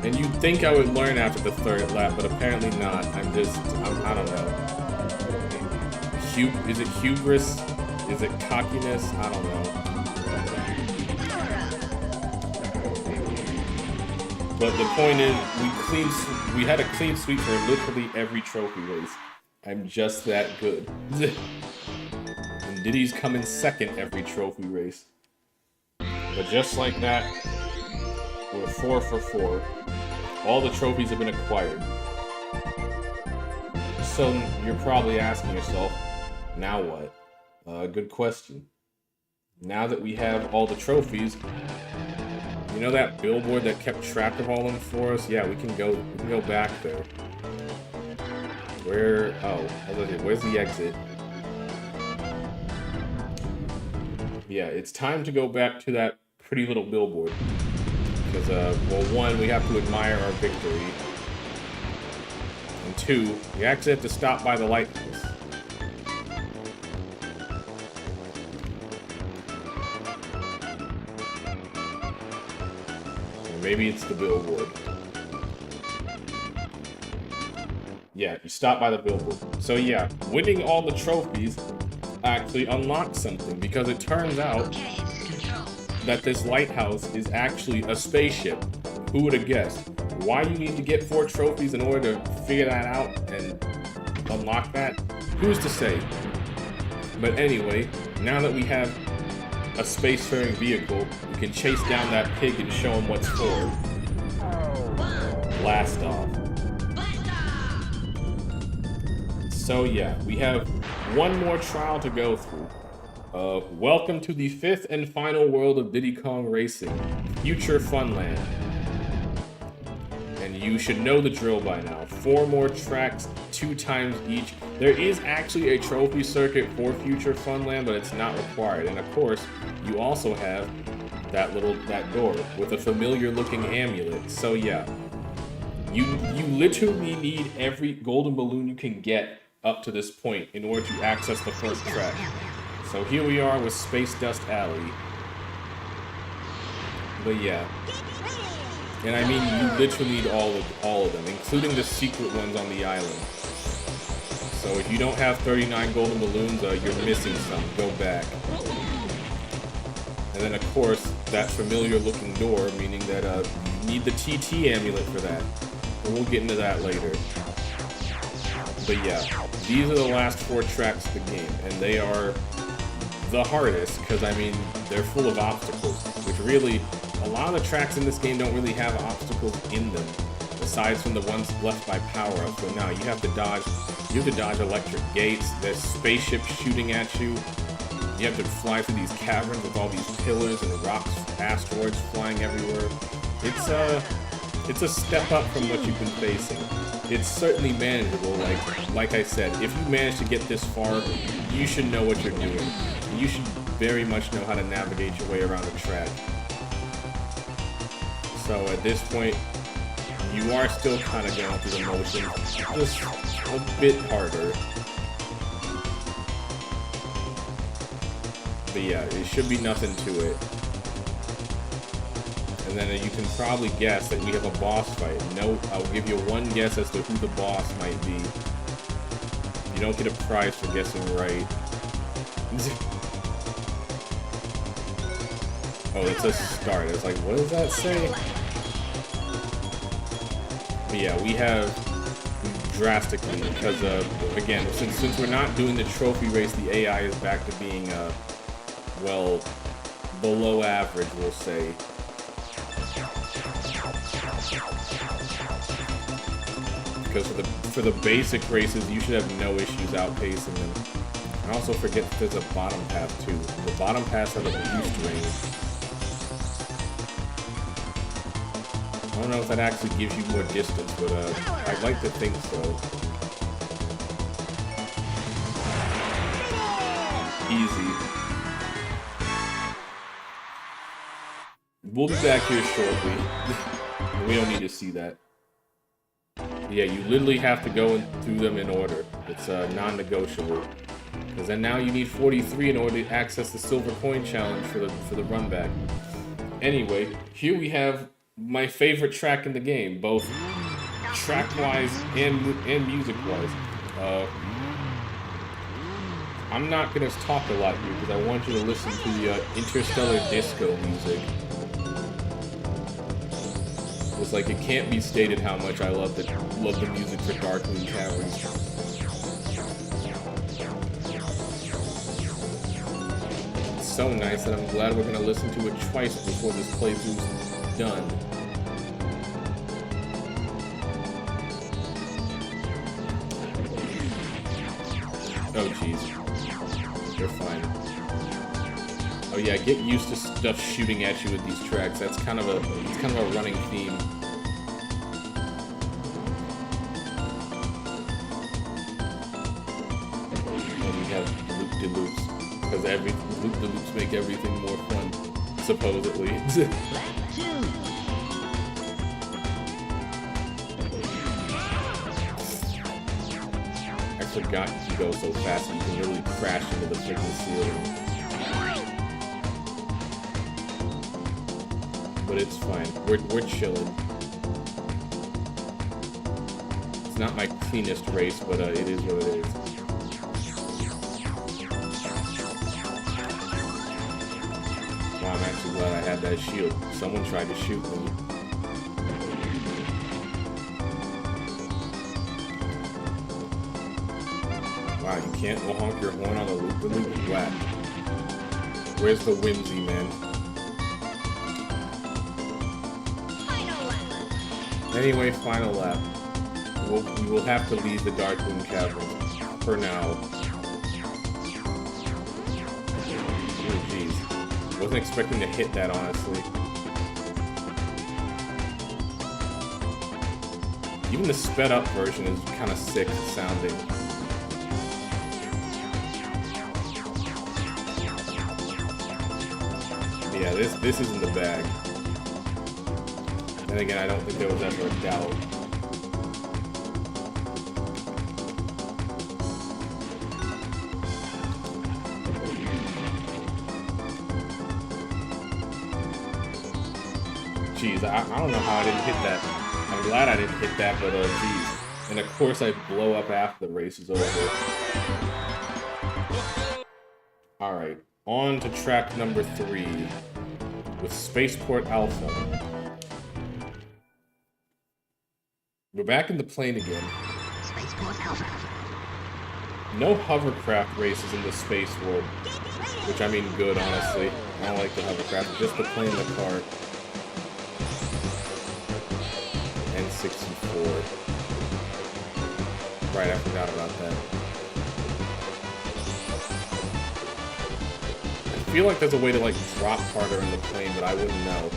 S1: And you'd think I would learn after the third lap, but apparently not. I don't know. Is it hubris? Is it cockiness? I don't know. But the point is, we had a clean sweep for literally every trophy race. I'm just that good. And Diddy's come in second every trophy race. But just like that, we're 4 for 4. All the trophies have been acquired. So you're probably asking yourself, now what? Good question. Now that we have all the trophies, you know that billboard that kept track of all of them for us? Yeah, we can go back there. Where's the exit? Yeah, it's time to go back to that pretty little billboard. Because, well, one, we have to admire our victory. And two, we actually have to stop by the lighthouse. Or maybe it's the billboard. Yeah, you stop by the billboard. So yeah, winning all the trophies actually unlocks something, because it turns out that this lighthouse is actually a spaceship. Who would have guessed? Why you need to get 4 trophies in order to figure that out and unlock that? Who's to say? But anyway, now that we have a spacefaring vehicle, we can chase down that pig and show him what's for. Blast off. So yeah, we have one more trial to go through. Welcome to the 5th and final world of Diddy Kong Racing, Future Funland. And you should know the drill by now. 4 more tracks, 2 times each. There is actually a trophy circuit for Future Funland, but it's not required. And of course, you also have that door with a familiar looking amulet. So yeah, you literally need every golden balloon you can get up to this point in order to access the first track. So here we are with Space Dust Alley. But yeah. And I mean, you literally need all of them, including the secret ones on the island. So if you don't have 39 golden balloons, you're missing some. Go back. And then of course, that familiar looking door, meaning that you need the TT amulet for that. And we'll get into that later. But yeah, these are the last 4 tracks of the game, and they are the hardest, because I mean, they're full of obstacles, which really, a lot of the tracks in this game don't really have obstacles in them, aside from the ones left by power-ups. But now you have to dodge electric gates, there's spaceships shooting at you, you have to fly through these caverns with all these pillars and rocks, asteroids flying everywhere. It's a step up from what you've been facing. It's certainly manageable, like I said, if you manage to get this far, you should know what you're doing. You should very much know how to navigate your way around the track. So at this point, you are still kind of going through the motions, just a bit harder. But yeah, it should be nothing to it. And then you can probably guess that we have a boss fight. No, I'll give you one guess as to who the boss might be. You don't get a prize for guessing right. Oh, it's a start. It's like, what does that say? But yeah, we have drastically, because again, since we're not doing the trophy race, the AI is back to being well, below average, we'll say. because for the basic races, you should have no issues outpacing them. And also forget that there's a bottom path too. The bottom paths have a boost range. I don't know if that actually gives you more distance, but I'd like to think so. Easy. We'll be back here shortly. We don't need to see that. Yeah, you literally have to go through them in order. It's non-negotiable. Because then now you need 43 in order to access the silver coin challenge for the run back. Anyway, here we have my favorite track in the game, both track-wise and music-wise. I'm not gonna talk a lot here because I want you to listen to the interstellar disco music. It's like it can't be stated how much I love the music for Darkmoon Caverns. It's so nice that I'm glad we're gonna listen to it twice before this playthrough's done. Oh jeez, you're fine. Oh yeah, get used to stuff shooting at you with these tracks. That's kind of a running theme. And we have loop-de-loops because loop-de-loops make everything more fun, supposedly. I forgot you go so fast you can really crash into the freaking ceiling. But it's fine. We're chilling. It's not my cleanest race, but it is what it is. Wow, I'm actually glad I had that shield. Someone tried to shoot me. Wow, you can't go honk your horn on a loop-de-loop? Wow. Where's the whimsy, man? Anyway, final lap. We will have to leave the Darkmoon Cavern for now. Oh jeez. Wasn't expecting to hit that, honestly. Even the sped up version is kind of sick sounding. Yeah, this is in the bag. And again, I don't think there was ever a doubt. Jeez, I don't know how I didn't hit that. I'm glad I didn't hit that, but jeez. And of course I blow up after the race is over. Alright, on to track number 3 with Spaceport Alpha. We're back in the plane again.
S4: Spaceport Alpha.
S1: No hovercraft races in the space world, which I mean good, honestly. I don't like the hovercraft, just the plane, the car. N64. Right, I forgot about that. I feel like there's a way to like drop harder in the plane, but I wouldn't know.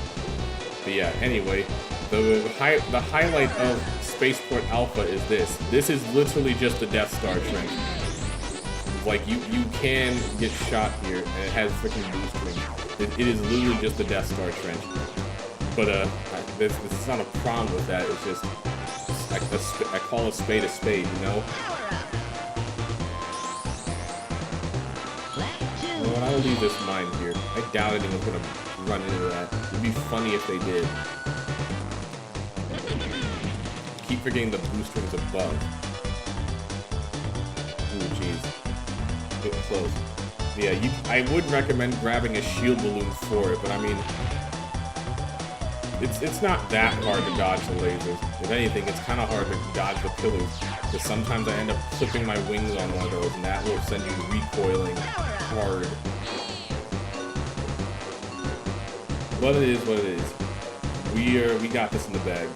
S1: But yeah, anyway, the highlight of Spaceport Alpha is this. This is literally just the Death Star trench. Like, you can get shot here, and it has freaking boost wings. It is literally just the Death Star trench. But, this is not a problem with that. It's just, I call a spade, you know? You know what, I'll leave this mine here. I doubt anyone's gonna run into that. It'd be funny if they did. Keep forgetting the boost rings above. Ooh, jeez. Get close. Yeah, I would recommend grabbing a shield balloon for it, but I mean, it's not that hard to dodge the lasers. If anything, it's kind of hard to dodge the pillars, because sometimes I end up clipping my wings on one of those, and that will send you recoiling hard. But it is what it is. We got this in the bag.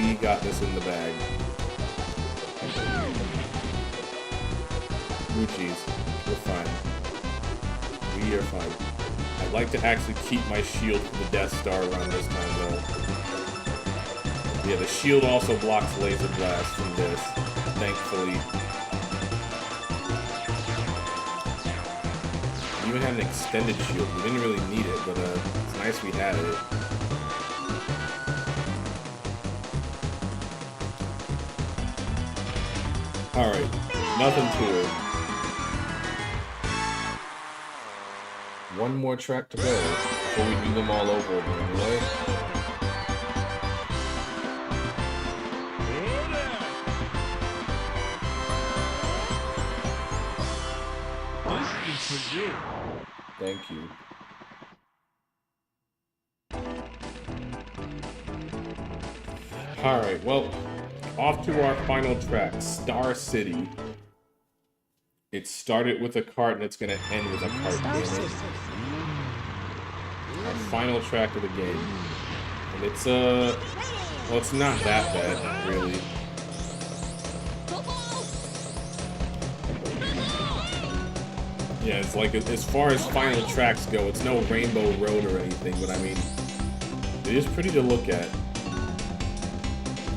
S1: We got this in the bag. Ooh, jeez. We're fine. We are fine. I'd like to actually keep my shield for the Death Star run this time, though. Yeah, the shield also blocks laser blast from this, thankfully. We even had an extended shield. We didn't really need it, but it's nice we had it. Alright, nothing to it. One more track to go before we do them all over again, right?
S3: This is for you.
S1: Thank you. Alright, well, off to our final track, Star City. It started with a kart and it's going to end with a kart in it. Our final track of the game. And it's, well, it's not that bad, really. Yeah, it's like, as far as final tracks go, it's no Rainbow Road or anything, but I mean, it is pretty to look at.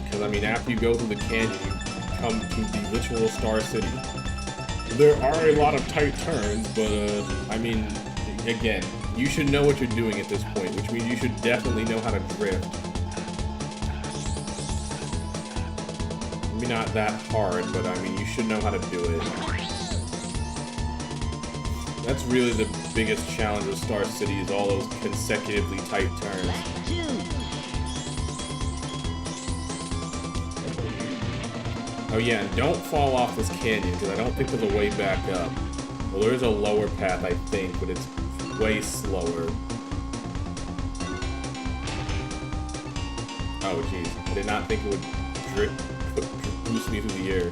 S1: Because, I mean, after you go through the canyon, you come to the literal Star City. There are a lot of tight turns, but, I mean, again, you should know what you're doing at this point, which means you should definitely know how to drift. Maybe not that hard, but, I mean, you should know how to do it. That's really the biggest challenge with Star City, is all those consecutively tight turns. Oh yeah, and don't fall off this canyon, because I don't think there's a way back up. Well, there is a lower path, I think, but it's way slower. Oh jeez, I did not think it would boost me through the air.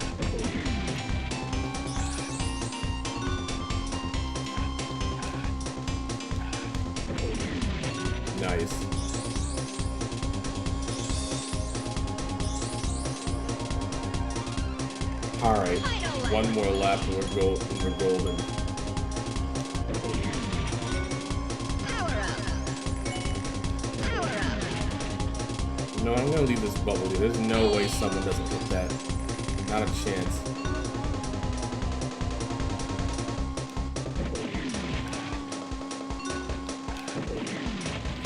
S1: Nice. Alright, one more lap and we're golden. No, I'm gonna leave this bubble here. There's no way someone doesn't hit that. Not a chance.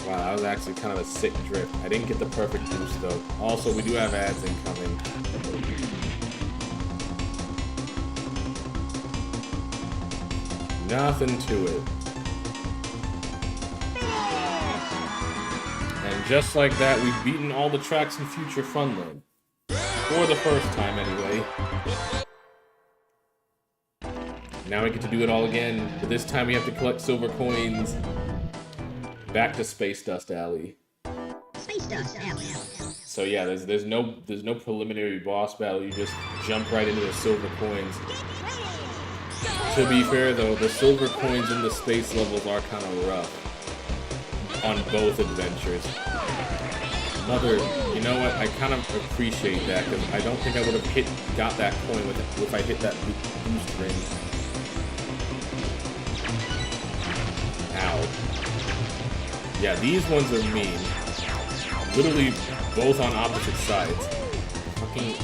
S1: Wow, that was actually kind of a sick drift. I didn't get the perfect boost though. Also, we do have ads incoming. Nothing to it. And just like that, we've beaten all the tracks in Future Funland. For the first time, anyway. Now we get to do it all again, but this time we have to collect silver coins. Back to Space Dust Alley.
S4: Space Dust Alley.
S1: So yeah, there's no preliminary boss battle. You just jump right into the silver coins. To be fair though, the silver coins in the space levels are kind of rough on both adventures. You know what? I kind of appreciate that, because I don't think I would have got that coin if I hit that boost ring. Ow. Yeah, these ones are mean. Literally both on opposite sides. Fucking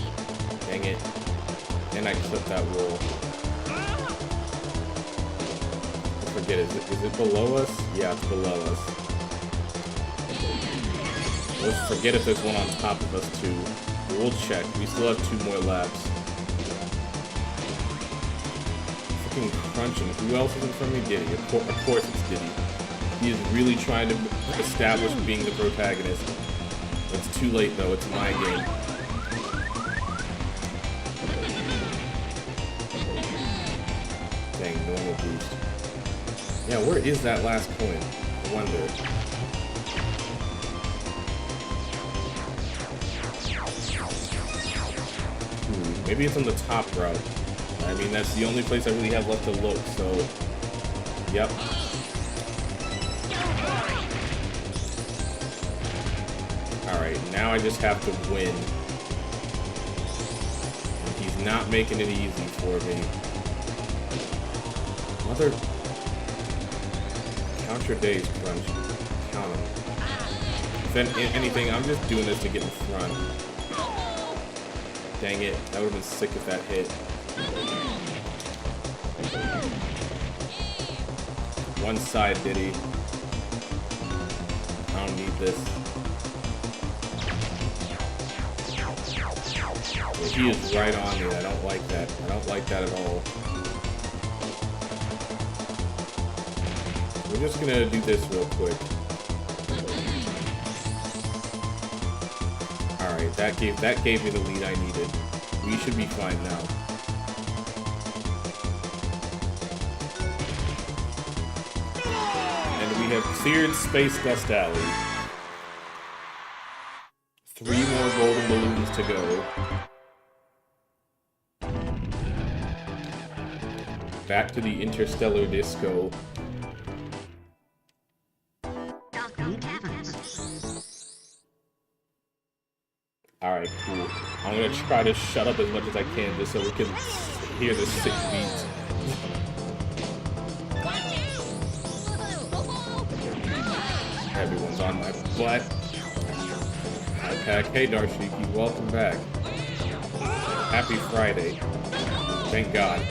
S1: dang it. And I clipped that roll. I forget, is it below us? Yeah, it's below us. Let's forget if there's one on top of us too. But we'll check. We still have 2 more laps. Fucking crunching. Who else is in front of me? Diddy. Of course it's Diddy. He is really trying to establish being the protagonist. It's too late though, it's my game. Dang, normal boost. Yeah, where is that last coin? I wonder. Maybe it's on the top route. I mean, that's the only place I really have left to look, so... Yep. Alright, now I just have to win. He's not making it easy for me. Mother... Count your days, Crunch. Count them. If anything, I'm just doing this to get in front. Dang it, that would have been sick if that hit. One side, Diddy. I don't need this. But he is right on me. I don't like that. I don't like that at all. We're just gonna do this real quick. Alright, that gave me the lead I needed. We should be fine now. And we have cleared Space Dust Alley. 3 more golden balloons to go. Back to the Interstellar Disco. Alright, cool. I'm gonna try to shut up as much as I can just so we can hear the sick beats. Everyone's on my butt. Okay, Darshiki, welcome back. Happy Friday. Thank God.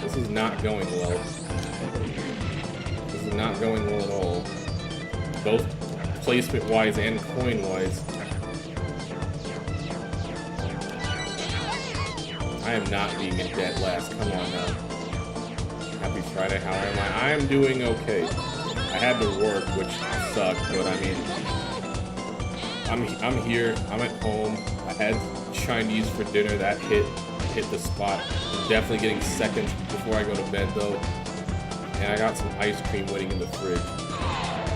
S1: This is not going well. This is not going well at all. Both placement-wise and coin-wise. I am not being in debt last. Come on now. Happy Friday, how am I? I am doing okay. I had to work, which sucked, but I mean... I'm here, I'm at home. I had Chinese for dinner, that hit the spot. I'm definitely getting seconds before I go to bed though. And I got some ice cream waiting in the fridge.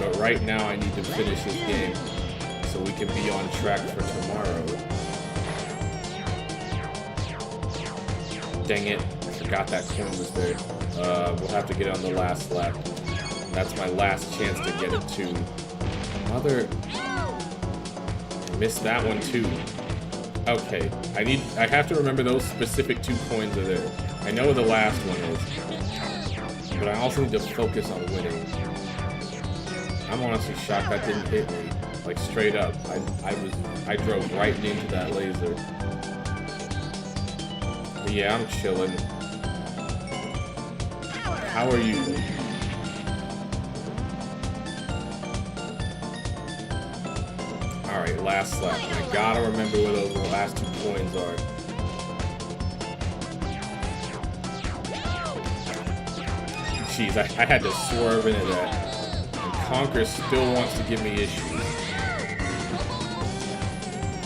S1: But right now I need to finish this game so we can be on track for tomorrow. Dang it, I forgot that coin was there. We'll have to get it on the last lap. That's my last chance to get it too. Mother... I missed that one too. Okay, I have to remember those specific 2 coins are there. I know where the last one is. But I also need to focus on winning. I'm honestly shocked that didn't hit me. Like straight up. I drove right into that laser. But yeah, I'm chilling. How are you? Alright, last lap. I gotta remember where those last 2 coins are. Jeez, I had to swerve into that. And Conquer still wants to give me issues.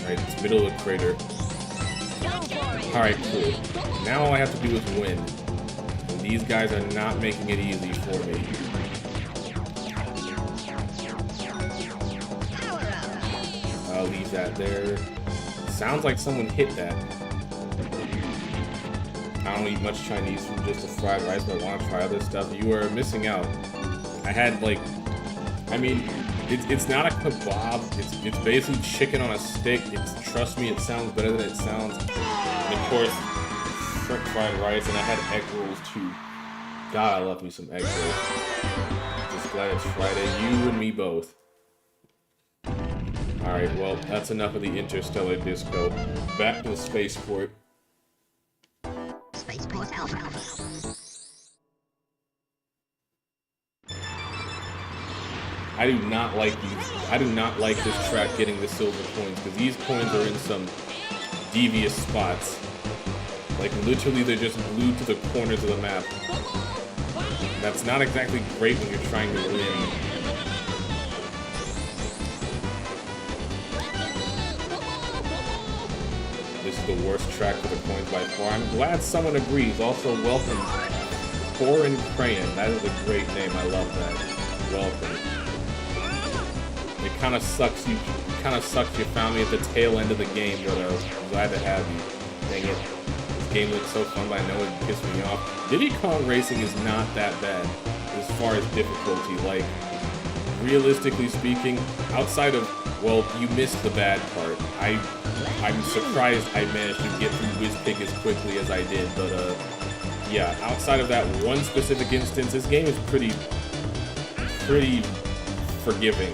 S1: Alright, it's middle of the crater. Alright, cool. Now all I have to do is win. And these guys are not making it easy for me. I'll leave that there. Sounds like someone hit that. I don't eat much Chinese food, just a fried rice, but I want to try other stuff. You are missing out. I had like, I mean, it's not a kebab. It's basically chicken on a stick. Trust me, it sounds better than it sounds. And of course, fried rice, and I had egg rolls too. God, I love me some egg rolls. Just glad it's Friday. You and me both. Alright, well, that's enough of the Interstellar Disco. Back to the spaceport.
S4: Spaceport Alpha.
S1: I do not like this track getting the silver coins, because these coins are in some devious spots. Like, literally, they're just glued to the corners of the map. That's not exactly great when you're trying to win. This is the worst track for the coins by far. I'm glad someone agrees. Also, welcome, Foreign Crayon. That is a great name. I love that. Welcome. It kind of sucks you found me at the tail end of the game, but I'm glad to have you. Dang it. This game looks so fun, but I know it pissed me off. Diddy Kong Racing is not that bad as far as difficulty. Like, realistically speaking, outside of, well, you missed the bad part. I'm surprised I managed to get through WizPig as quickly as I did, but yeah, outside of that one specific instance, this game is pretty forgiving.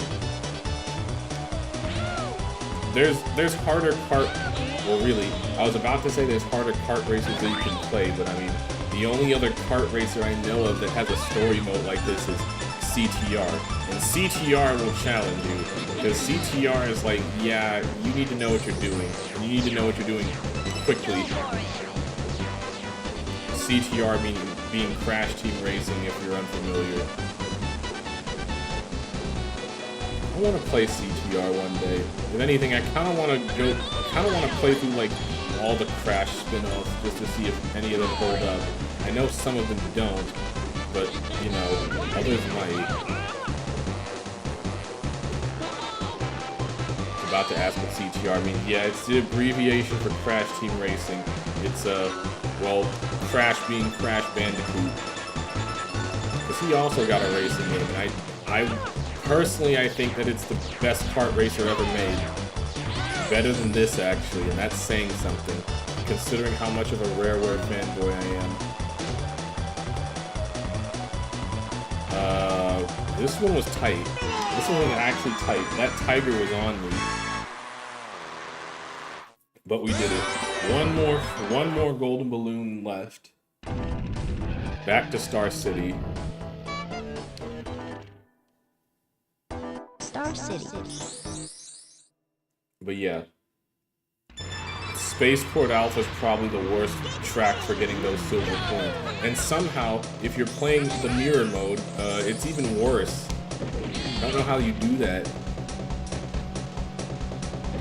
S1: There's harder kart, well really, I was about to say there's harder kart races that you can play, but I mean, the only other kart racer I know of that has a story mode like this is CTR. And CTR will challenge you, because CTR is like, yeah, you need to know what you're doing, and you need to know what you're doing quickly. CTR meaning being Crash Team Racing if you're unfamiliar. I want to play CTR one day. If anything, I kind of want to play through like all the Crash spin-offs just to see if any of them hold up. I know some of them don't, but you know, others might. About to ask what CTR means. Yeah, it's the abbreviation for Crash Team Racing. It's well, Crash being Crash Bandicoot. Because he also got a racing game, and I personally, I think that it's the best kart racer ever made. Better than this, actually, and that's saying something, considering how much of a Rareware fanboy I am. This one was tight. This one was actually tight. That tiger was on me. But we did it. One more golden balloon left. Back to Star City.
S4: Star City.
S1: But yeah. Spaceport Alpha is probably the worst track for getting those silver coins. And somehow, if you're playing the mirror mode, it's even worse. I don't know how you do that.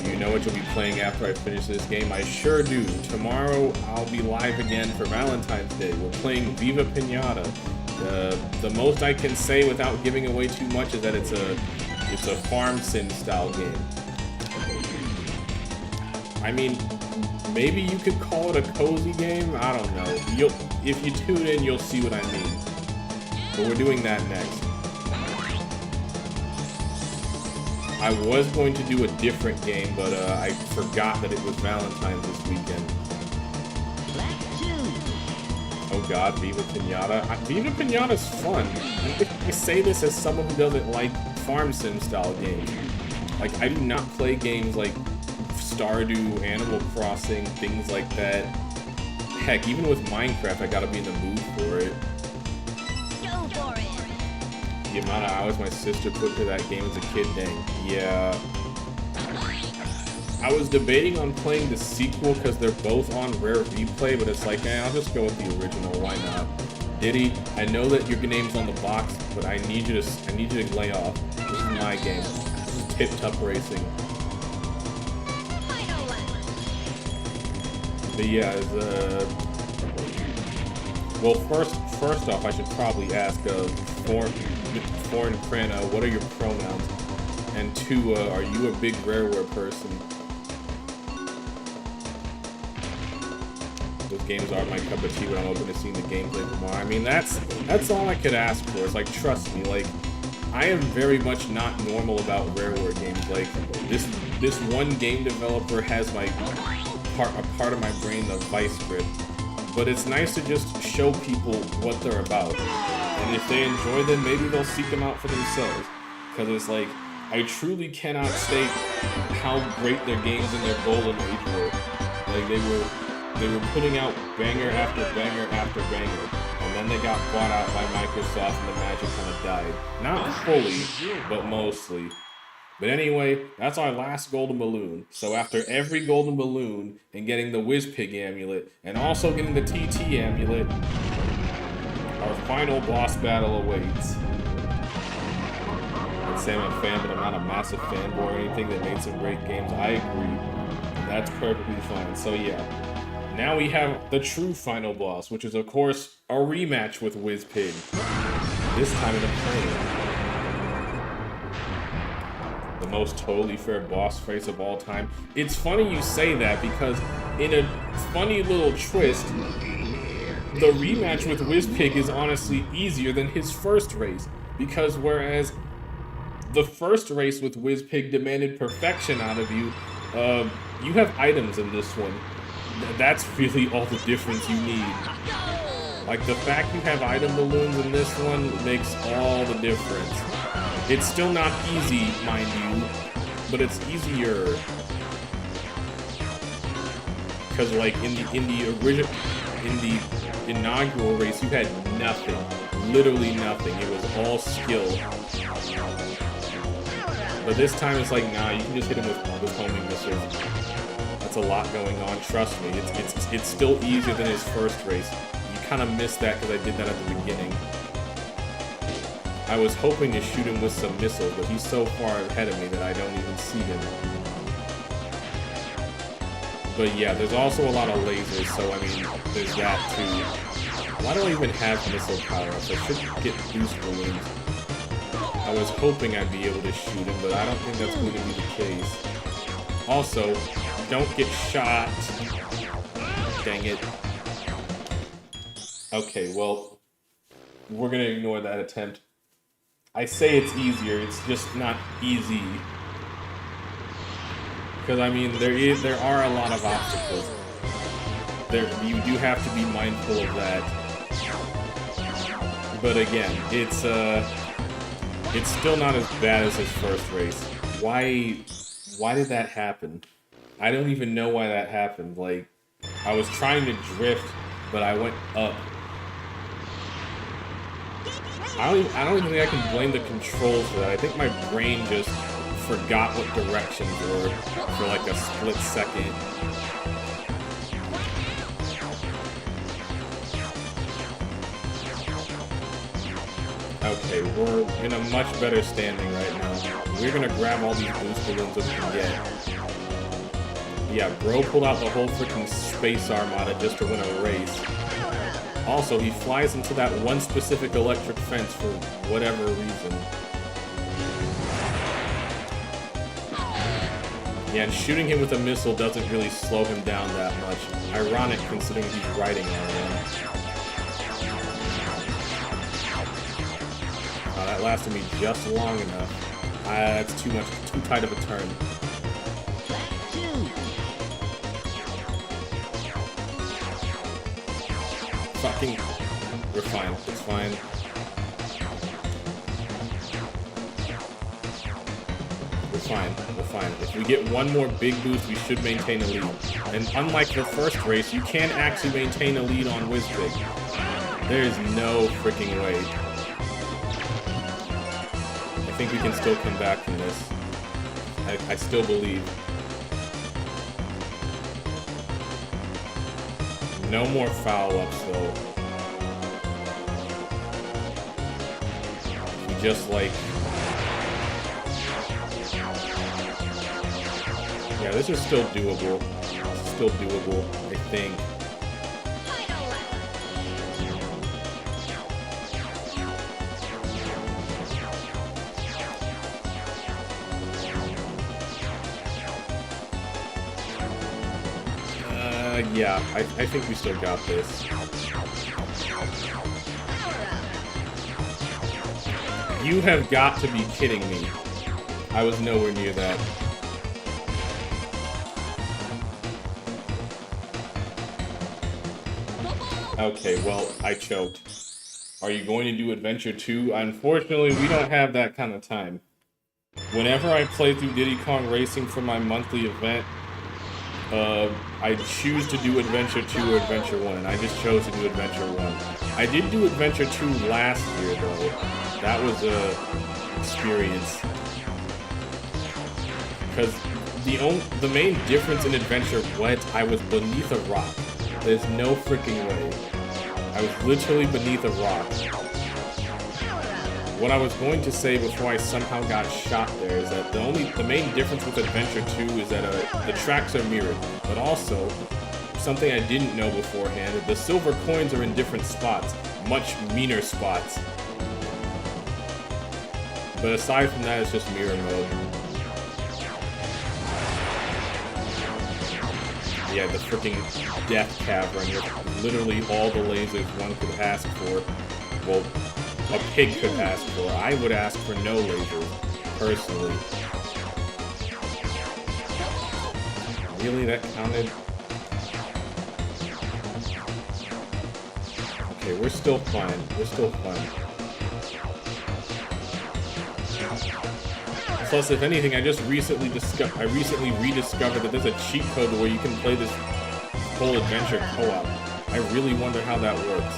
S1: Do you know what you'll be playing after I finish this game? I sure do. Tomorrow, I'll be live again for Valentine's Day. We're playing Viva Pinata. The most I can say without giving away too much is that it's a farm sim style game. I mean, maybe you could call it a cozy game? I don't know. If you tune in, you'll see what I mean. But we're doing that next. I was going to do a different game, but I forgot that it was Valentine's this weekend. Oh god, Viva Pinata. Viva Pinata's fun. I say this as someone who doesn't like farm sim style games. Like, I do not play games like Stardew, Animal Crossing, things like that. Heck, even with Minecraft, I gotta be in the mood for it.
S4: Go for it.
S1: The amount of hours my sister put into that game as a kid, dang. Yeah. I was debating on playing the sequel because they're both on Rare Replay, but it's like, I'll just go with the original. Why not? Diddy, I know that your name's on the box, but I need you to lay off. This is my game. This is Tip Top Racing. But yeah, well, first off, I should probably ask foreign friend, what are your pronouns? And two, are you a big Rareware person? Those games are my cup of tea, but I'm open to seeing the gameplay for more. I mean, that's all I could ask for. It's like, trust me, like, I am very much not normal about Rareware games. Like, this one game developer has a part of my brain, the vice grip. But it's nice to just show people what they're about. And if they enjoy them, maybe they'll seek them out for themselves. Because it's like, I truly cannot state how great their games in their golden age were. Like, they were putting out banger after banger after banger. And then they got bought out by Microsoft and the magic kind of died. Not fully, but mostly. But anyway, that's our last golden balloon. So after every golden balloon and getting the WizPig amulet and also getting the TT amulet, our final boss battle awaits. I'd say I'm a fan, but I'm not a massive fanboy or anything. That made some great games. I agree. And that's perfectly fine. So yeah, now we have the true final boss, which is of course a rematch with WizPig. This time in a plane. The most totally fair boss face of all time. It's funny you say that because in a funny little twist, the rematch with WizPig is honestly easier than his first race. Because whereas the first race with WizPig demanded perfection out of you. You have items in this one. That's really all the difference you need. Like, the fact you have item balloons in this one makes all the difference. It's still not easy, mind you, but it's easier. Because, like, in the inaugural race, you had nothing. Literally nothing. It was all skill. But this time it's like, nah, you can just hit him with homing missiles. That's a lot going on, trust me. It's still easier than his first race. You kind of missed that because I did that at the beginning. I was hoping to shoot him with some missiles, but he's so far ahead of me that I don't even see him. But yeah, there's also a lot of lasers, so I mean, there's that too. Why do I even have missile power-ups? I should get boost balloons. I was hoping I'd be able to shoot him, but I don't think that's going to be the case. Also, don't get shot. Dang it. Okay, well, we're going to ignore that attempt. I say it's easier, it's just not easy. Because, I mean, there are a lot of obstacles. You do have to be mindful of that. But again, it's still not as bad as his first race. Why did that happen? I don't even know why that happened. Like, I was trying to drift, but I went up. I don't even think I can blame the controls for that. I think my brain just forgot what directions were for like a split second. Okay, we're in a much better standing right now. We're gonna grab all these boost balloons that we can get. Yeah, bro pulled out the whole freaking space armada just to win a race. Also, he flies into that one specific electric fence for whatever reason. Yeah, and shooting him with a missile doesn't really slow him down that much. Ironic considering he's riding on one. That lasted me just long enough. That's too much, too tight of a turn. Fucking, we're fine, it's fine. We're fine. If we get one more big boost, we should maintain a lead. And unlike the first race, you can actually maintain a lead on WizPig. There is no freaking way. I think we can still come back from this. I still believe. No more foul-ups, though. We just, like... Yeah, this is still doable. Still doable, I think. Yeah, I think we still got this. You have got to be kidding me. I was nowhere near that. Okay, well, I choked. Are you going to do Adventure 2? Unfortunately, we don't have that kind of time. Whenever I play through Diddy Kong Racing for my monthly event, I choose to do Adventure 2 or Adventure 1, and I just chose to do Adventure 1. I did do Adventure 2 last year, though. That was a experience. Because the main difference in Adventure was I was beneath a rock. There's no freaking way. I was literally beneath a rock. What I was going to say before I somehow got shot there is that the main difference with Adventure 2 is that the tracks are mirrored, but also, something I didn't know beforehand, the silver coins are in different spots, much meaner spots. But aside from that, it's just mirror mode. Yeah, the freaking death cavern with literally all the lasers one could ask for. Well, a pig could ask for. I would ask for no lasers. personally. Really, that counted? Okay, we're still fine. We're still fine. Plus, if anything, I recently rediscovered that there's a cheat code where you can play this whole adventure co-op. I really wonder how that works.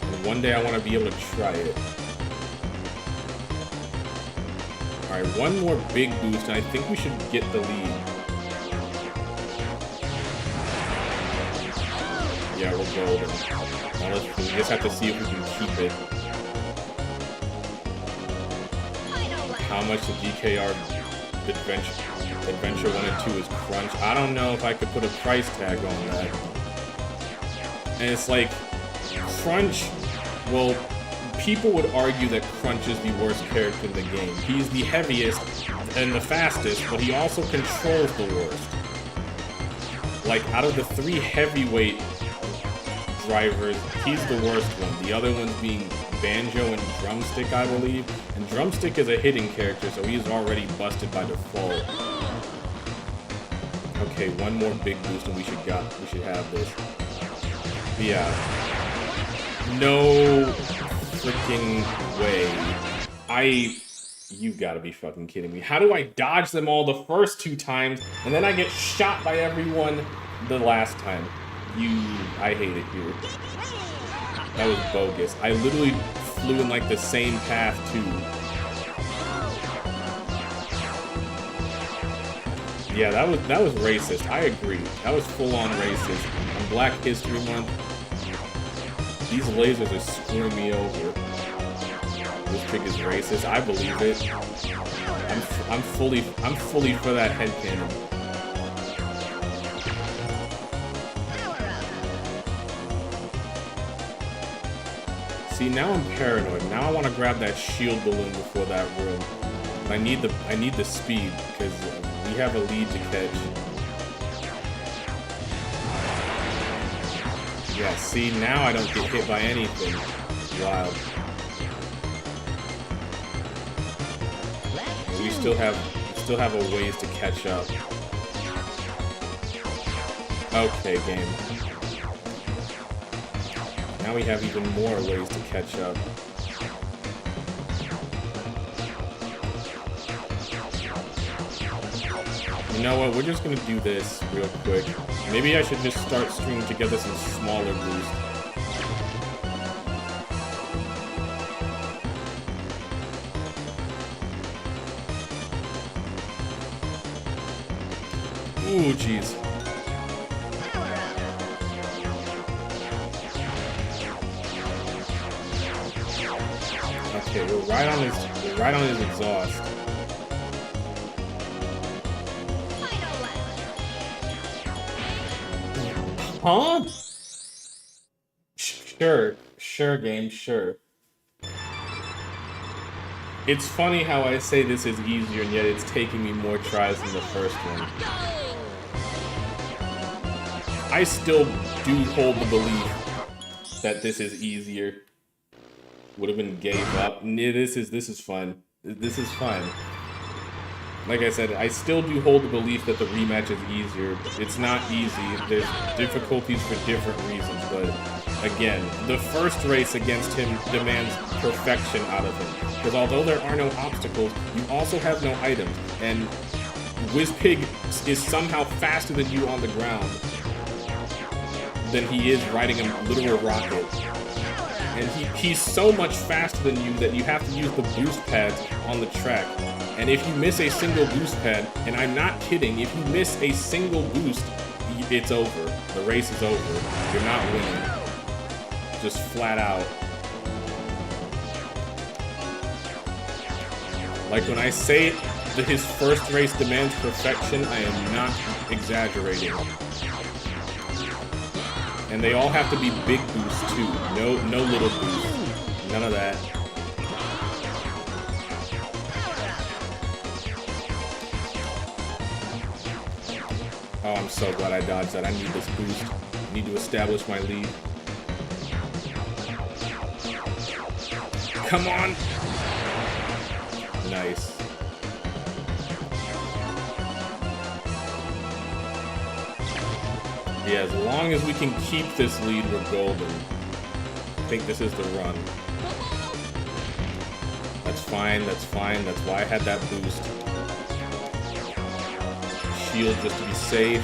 S1: And one day I want to be able to try it. Alright, one more big boost, and I think we should get the lead. Yeah, we're golden. Now we just have to see if we can keep it. How much the DKR Adventure 1 and 2 is crunch. I don't know if I could put a price tag on that. And it's like, Crunch, well, people would argue that Crunch is the worst character in the game. He's the heaviest and the fastest, but he also controls the worst. Like, out of the 3 heavyweight drivers, he's the worst one. The other ones being Banjo and Drumstick, I believe. And Drumstick is a hitting character, so he's already busted by default. Okay, one more big boost and we should have this. But yeah. No freaking way. You gotta be fucking kidding me. How do I dodge them all the first 2 times and then I get shot by everyone the last time? I hate it here. That was bogus. I literally flew in like the same path too. Yeah, that was racist. I agree. That was full on racist. On Black History Month, these lasers are screwing me over. This pig is racist. I believe it. I'm fully for that headcanon. See, now I'm paranoid. Now I want to grab that shield balloon before that room. I need the speed because we have a lead to catch. Yeah, see, now I don't get hit by anything. Wild. We still have a ways to catch up. Okay, game. Now we have even more ways to catch up. You know what? We're just gonna do this real quick. Maybe I should just start stringing together some smaller boosts. Ooh, jeez. Okay, we're right on his exhaust. Huh? Sure, game, sure. It's funny how I say this is easier and yet it's taking me more tries than the first one. I still do hold the belief that this is easier. Would have been gave up. Nah, this is fun. This is fun. Like I said, I still do hold the belief that the rematch is easier. It's not easy. There's difficulties for different reasons, but again, the first race against him demands perfection out of him. Because although there are no obstacles, you also have no items, and Wizpig is somehow faster than you on the ground than he is riding a literal rocket. And he's so much faster than you that you have to use the boost pads on the track. And if you miss a single boost pad, and I'm not kidding, if you miss a single boost, it's over. The race is over. You're not winning. Just flat out. Like when I say that his first race demands perfection, I am not exaggerating. And they all have to be big boosts too. No little boosts. None of that. Oh, I'm so glad I dodged that. I need this boost. I need to establish my lead. Come on! Nice. Yeah, as long as we can keep this lead, we're golden. I think this is the run. That's fine, that's fine. That's why I had that boost. Shield just to be safe.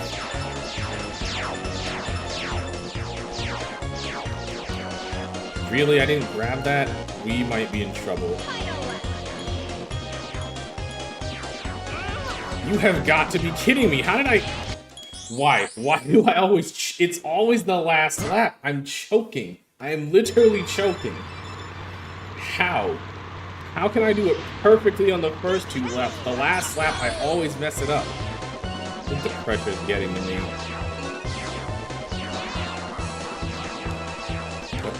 S1: Really, I didn't grab that? We might be in trouble. You have got to be kidding me. How did I... Why? Why do I always... It's always the last lap. I'm choking. I am literally choking. How? How can I do it perfectly on the first 2 laps? The last lap, I always mess it up. I think the pressure is getting to me. But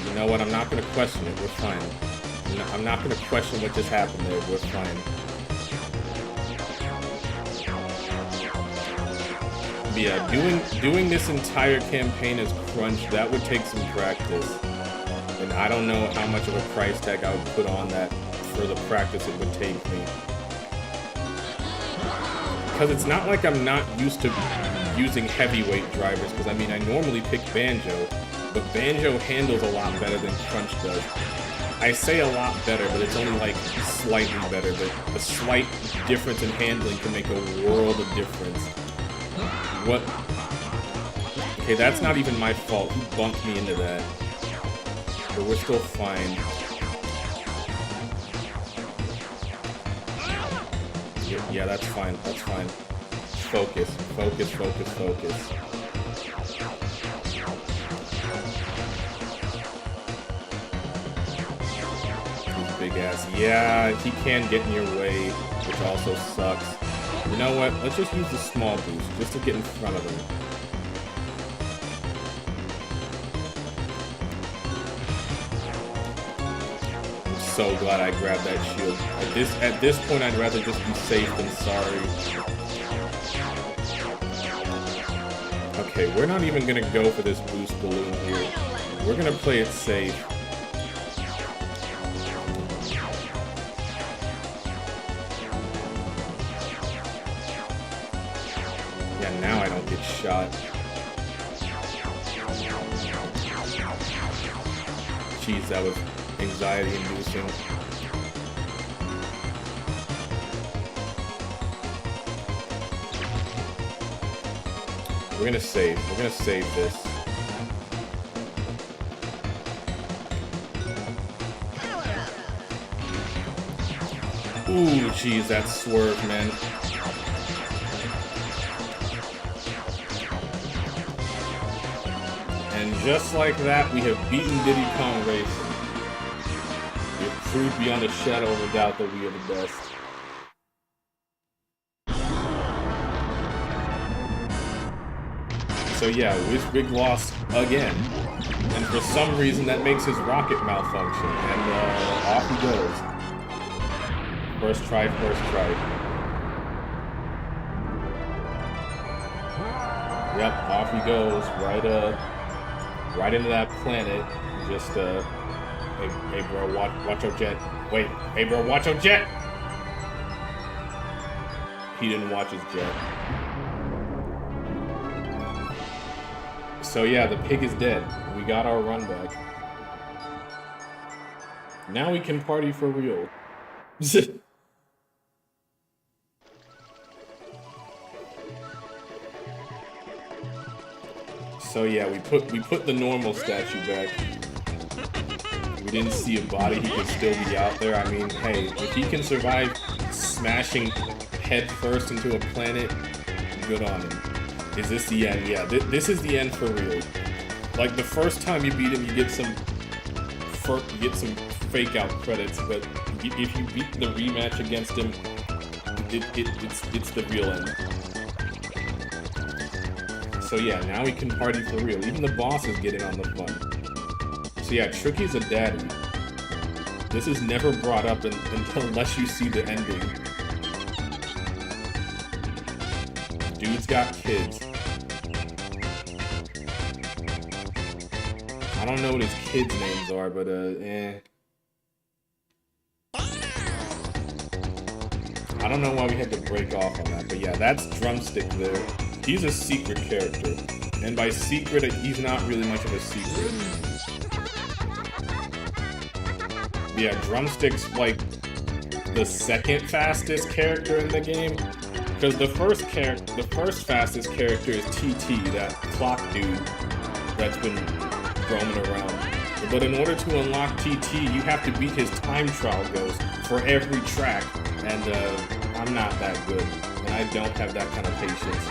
S1: you know what? I'm not going to question it. We're fine. I'm not going to question what just happened there. We're fine. Yeah, doing this entire campaign as Crunch, that would take some practice. And I don't know how much of a price tag I would put on that for the practice it would take me. Because it's not like I'm not used to using heavyweight drivers, because I mean, I normally pick Banjo, but Banjo handles a lot better than Crunch does. I say a lot better, but it's only like slightly better, but a slight difference in handling can make a world of difference. What? Okay, that's not even my fault. He bumped me into that. But we're still fine. Yeah, that's fine. That's fine. Focus. Focus, focus, focus. He's big ass. Yeah, he can get in your way, which also sucks. You know what? Let's just use the small boost, just to get in front of him. I'm so glad I grabbed that shield. At this point, I'd rather just be safe than sorry. Okay, we're not even gonna go for this boost balloon here. We're gonna play it safe. Now I don't get shot. Jeez, that was anxiety-inducing. We're gonna save. We're gonna save this. Ooh, jeez, that swerve, man. And just like that, we have beaten Diddy Kong Racing. We have proved beyond a shadow of a doubt that we are the best. So yeah, Whizbig lost again. And for some reason that makes his rocket malfunction. And off he goes. First try, first try. Yep, off he goes. Right into that planet. Just, hey bro, watch your jet. Wait, hey bro, watch your jet! He didn't watch his jet. So yeah, the pig is dead. We got our run back. Now we can party for real. So yeah, we put the normal statue back. We didn't see a body, he could still be out there. I mean, hey, if he can survive smashing head first into a planet, good on him. Is this the end? Yeah, this is the end for real. Like the first time you beat him, you get some fake out credits, but if you beat the rematch against him, it's the real end. So yeah, now we can party for real. Even the boss is getting on the fun. So yeah, Tricky's a daddy. This is never brought up unless you see the ending. Dude's got kids. I don't know what his kids' names are, but don't know why we had to break off on that, but yeah, that's Drumstick there. He's a secret character, and by secret, he's not really much of a secret. Yeah, Drumstick's like the second fastest character in the game, because the first fastest character is TT, that clock dude that's been roaming around. But in order to unlock TT, you have to beat his time trial ghost for every track, and I'm not that good, and I don't have that kind of patience.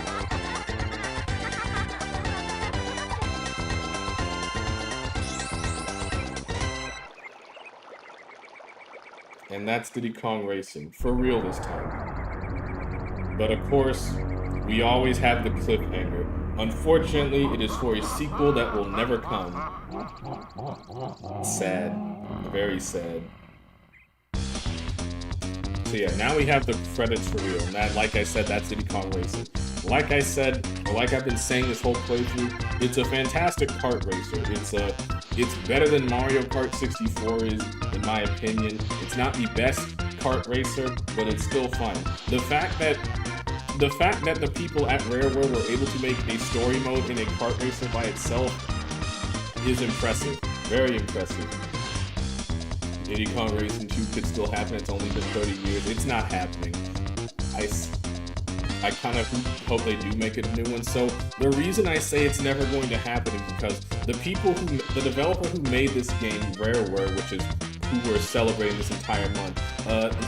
S1: And that's Diddy Kong Racing, for real this time. But of course, we always have the cliffhanger. Unfortunately, it is for a sequel that will never come. Sad. Very sad. So yeah, now we have the credits for real. And that, like I said, that's Diddy Kong Racing. Like I said, or like I've been saying this whole playthrough, it's a fantastic kart racer. It's better than Mario Kart 64 is, in my opinion. It's not the best kart racer, but it's still fun. The fact that the people at Rareware were able to make a story mode in a kart racer by itself is impressive. Very impressive. Diddy Kong Racing 2 could still happen. It's only been 30 years. It's not happening. I kind of hope they do make a new one. So the reason I say it's never going to happen is because the developer who made this game, Rareware, which is who we're celebrating this entire month,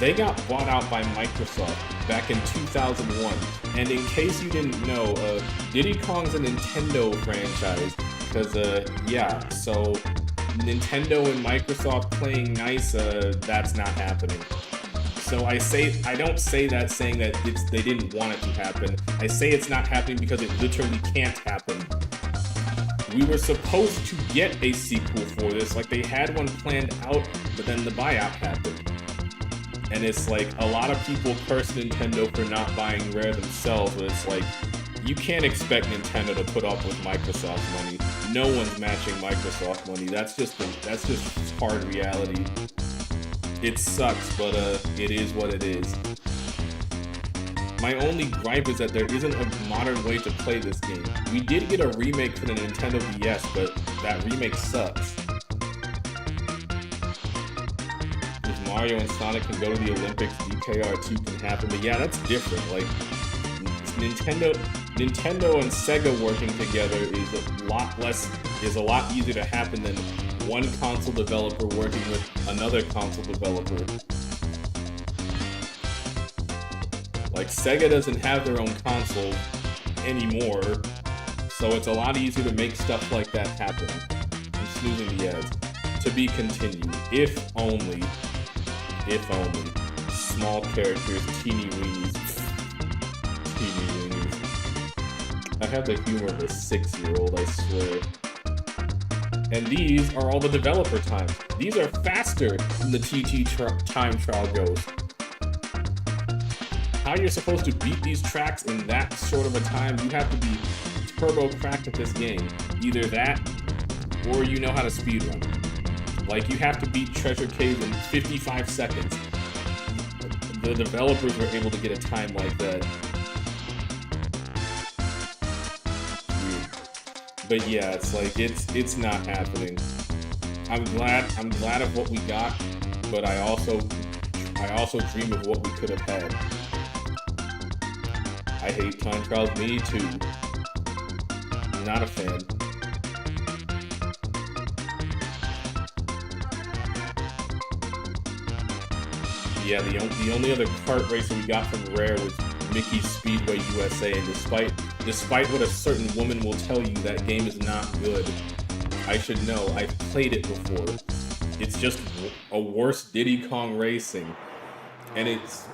S1: they got bought out by Microsoft back in 2001. And in case you didn't know, Diddy Kong's a Nintendo franchise. Because, yeah, so Nintendo and Microsoft playing nice, that's not happening. So I don't say that saying that they didn't want it to happen. I say it's not happening because it literally can't happen. We were supposed to get a sequel for this, like they had one planned out, but then the buyout happened. And it's like, a lot of people curse Nintendo for not buying Rare themselves, but it's like, you can't expect Nintendo to put up with Microsoft's money. No one's matching Microsoft money. That's just hard reality. It sucks, but it is what it is. My only gripe is that there isn't a modern way to play this game. We did get a remake for the Nintendo DS, but that remake sucks. If Mario and Sonic can go to the Olympics, DKR2 can happen, but yeah, that's different. Like, Nintendo and Sega working together is a lot easier to happen than one console developer working with another console developer. Like, Sega doesn't have their own console anymore, so it's a lot easier to make stuff like that happen. I'm snoozing the ads. To be continued. If only. Small characters, teeny weenies. I have the humor of a 6-year-old, I swear. And these are all the developer times. These are faster than the TT time trial goes. How you're supposed to beat these tracks in that short of a time, you have to be turbo cracked at this game. Either that, or you know how to speedrun. Like, you have to beat Treasure Cave in 55 seconds. The developers were able to get a time like that. But yeah, it's like, it's not happening. I'm glad of what we got, but I also dream of what we could have had. I hate time trials, me too. I'm not a fan. Yeah, the only other kart racer we got from Rare was Mickey's Speedway USA, and despite what a certain woman will tell you, that game is not good. I should know, I've played it before. It's just a worse Diddy Kong Racing. And it's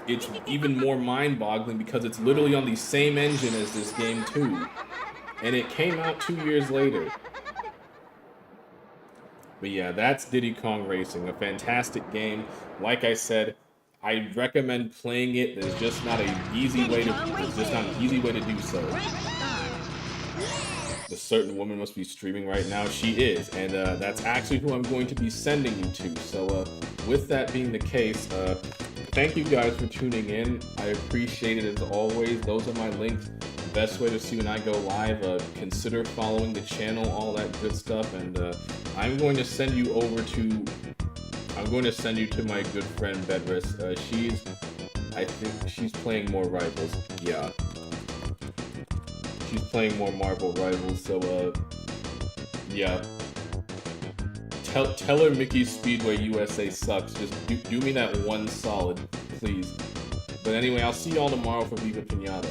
S1: even more mind-boggling because it's literally on the same engine as this game too. And it came out 2 years later. But yeah, that's Diddy Kong Racing, a fantastic game. Like I said, I recommend playing it. There's just not an easy way to do so. The certain woman must be streaming right now. She is, and that's actually who I'm going to be sending you to. So with that being the case, thank you guys for tuning in. I appreciate it as always. Those are my links. Best way to see when I go live. Consider following the channel, all that good stuff. And I'm going to send you to my good friend Bedris. I think she's playing more Rivals. Yeah. She's playing more Marvel Rivals, so yeah. Tell her Mickey's Speedway USA sucks. Just do me that one solid, please. But anyway, I'll see y'all tomorrow for Viva Pinata.